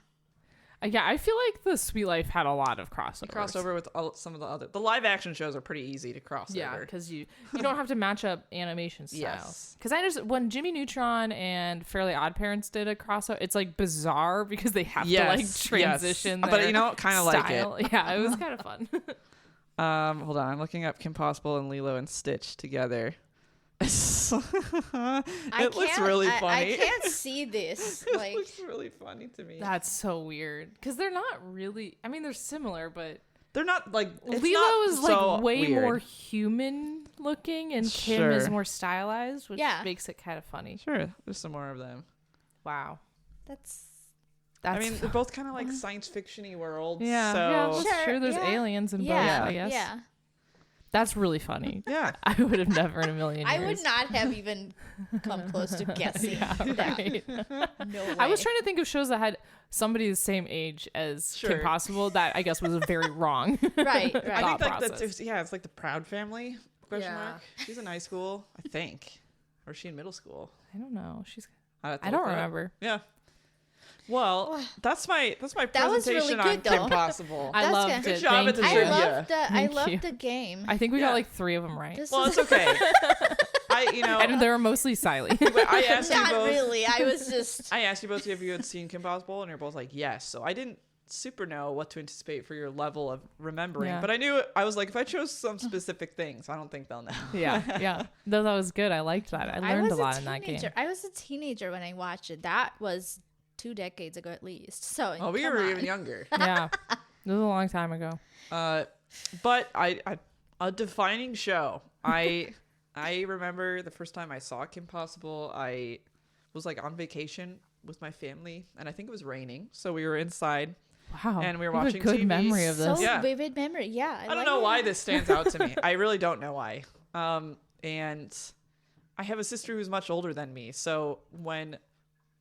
Yeah, I feel like the Sweet Life had a lot of crossovers. Crossover with some of the other. The live action shows are pretty easy to cross Yeah, over. because you don't have to match up animation styles. Yes. Because I just when Jimmy Neutron and Fairly Odd Parents did a crossover, it's like bizarre because they have to like transition. But their you know, kind of like style. Yeah, it was kind of fun. it. Hold on, I'm looking up Kim Possible and Lilo and Stitch together. It looks can't- really funny. I can't see this. It Like, looks really funny to me. That's so weird because they're not really. I mean, they're similar, but They're not like it's Lilo not is so like way weird. more human looking, and Kim is Sure. more stylized, which Yeah. makes it kind of funny. Sure, there's some more of them. Wow, that's. that's I mean, they're both kind of like science fiction-y worlds. yeah, So yeah, that's Sure, true. There's yeah. aliens in Yeah. both, I guess. Yeah. That's really funny. yeah. I would have never in a million years. I would not have even come close to guessing that. Right. No way. I was trying to think of shows that had somebody the same age as Sure. Kim Possible. That I guess was very wrong. Right, right. I thought think like process. it's like the Proud Family? Question Yeah. mark. She's in high school, I think, or is she in middle school? I don't know. She's. I'd have to I don't look that up. remember. Yeah. Well, that's my That was presentation really on good, Kim though. Possible. I That's loved good. it. Good job at Thank the I you. trivia. loved the. I Thank loved you. the game. I think we Yeah. got like 3 of them right. This Well, is it's okay. And they were mostly silent. I asked you not both. really. I was just. I asked you both if you had seen Kim Possible, and you're both like yes. So I didn't super know what to anticipate for your level of remembering, Yeah. but I knew I was like, if I chose some specific things, I don't think they'll know. Yeah, yeah. No, that was good. I liked that. I learned a lot in that game. I was a teenager when I watched it. That was 2 decades ago at least. So. Oh, we come were on. even younger. Yeah, it was a long time ago. But I a defining show. I remember the first time I saw Kim Possible. I was like on vacation with my family, and I think it was raining, so we were inside. Wow, And we were you have watching a good TV. memory of So this. Yeah. vivid memory. Yeah. I don't know why this stands out to me. I really don't know why. And I have a sister who's much older than me, so when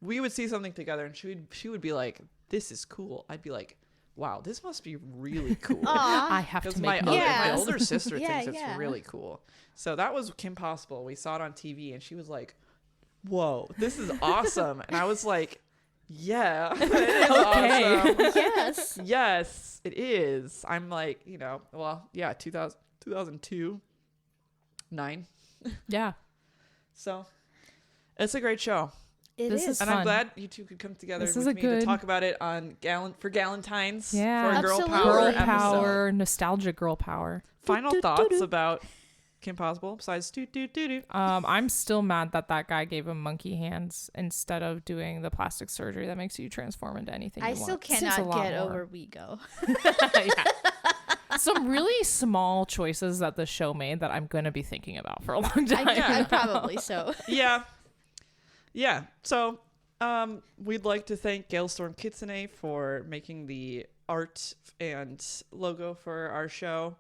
we would see something together, and she would be like, "This is cool," I'd be like, "Wow, this must be really cool." I have Because to my, make other, note of my Yes. this. older sister Yeah, thinks yeah. it's really cool. So that was Kim Possible. We saw it on TV, and she was like, "Whoa, this is awesome!" And I was like, Yeah. It is Okay. awesome. Yes. Yes, it is. I'm like, 2002, 9. Yeah. So it's a great show. It This is. is And I'm fun. glad you two could come together This with is a me to good- talk about it on Galentine's Yeah. for a girl Absolutely. power Girl episode. power, nostalgic girl power. Final thoughts about Kim Possible besides do. I'm still mad that guy gave him monkey hands instead of doing the plastic surgery that makes you transform into anything I you still want. Seems a cannot lot get more. over Wego. Yeah. Some really small choices that the show made that I'm going to be thinking about for a long time. I probably so. Yeah. So we'd like to thank Galestorm Kitsune for making the art and logo for our show.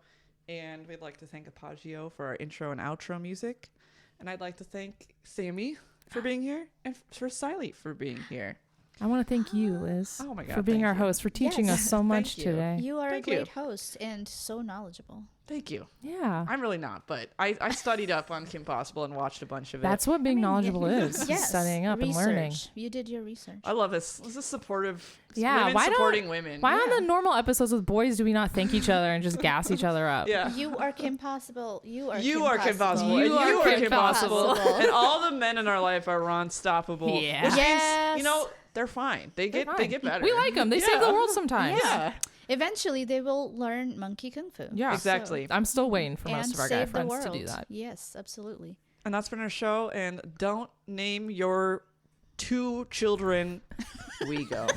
And we'd like to thank Apogeo for our intro and outro music. And I'd like to thank Sammy for being here and for Siley for being here. I want to thank you, Liz, Oh my God, for being thank our you. host, for teaching Yes. us so Thank much you. today. You are Thank a great you. host and so knowledgeable. Thank you. Yeah. I'm really not, but I studied up on Kim Possible and watched a bunch of it. That's what being knowledgeable is. Yes. Studying up and learning. Research. You did your research. I love this. This is supportive. Yeah, Women why don't- supporting women. Why yeah. on the normal episodes with boys do we not thank each other and just gas each other up? Yeah. You are Kim Possible. You are You Kim are Kim Possible. You and you are are Kim Kim Possible. Possible. And all the men in our life are unstoppable. Yeah. Which Yes. means, they're fine. They get better. We like them. They save the world sometimes. Yeah. Eventually, they will learn monkey kung fu. Yeah. Exactly. I'm still waiting for most And of our guy save the friends world. to do that. Yes, absolutely. And that's been our show. And don't name your 2 children We Go.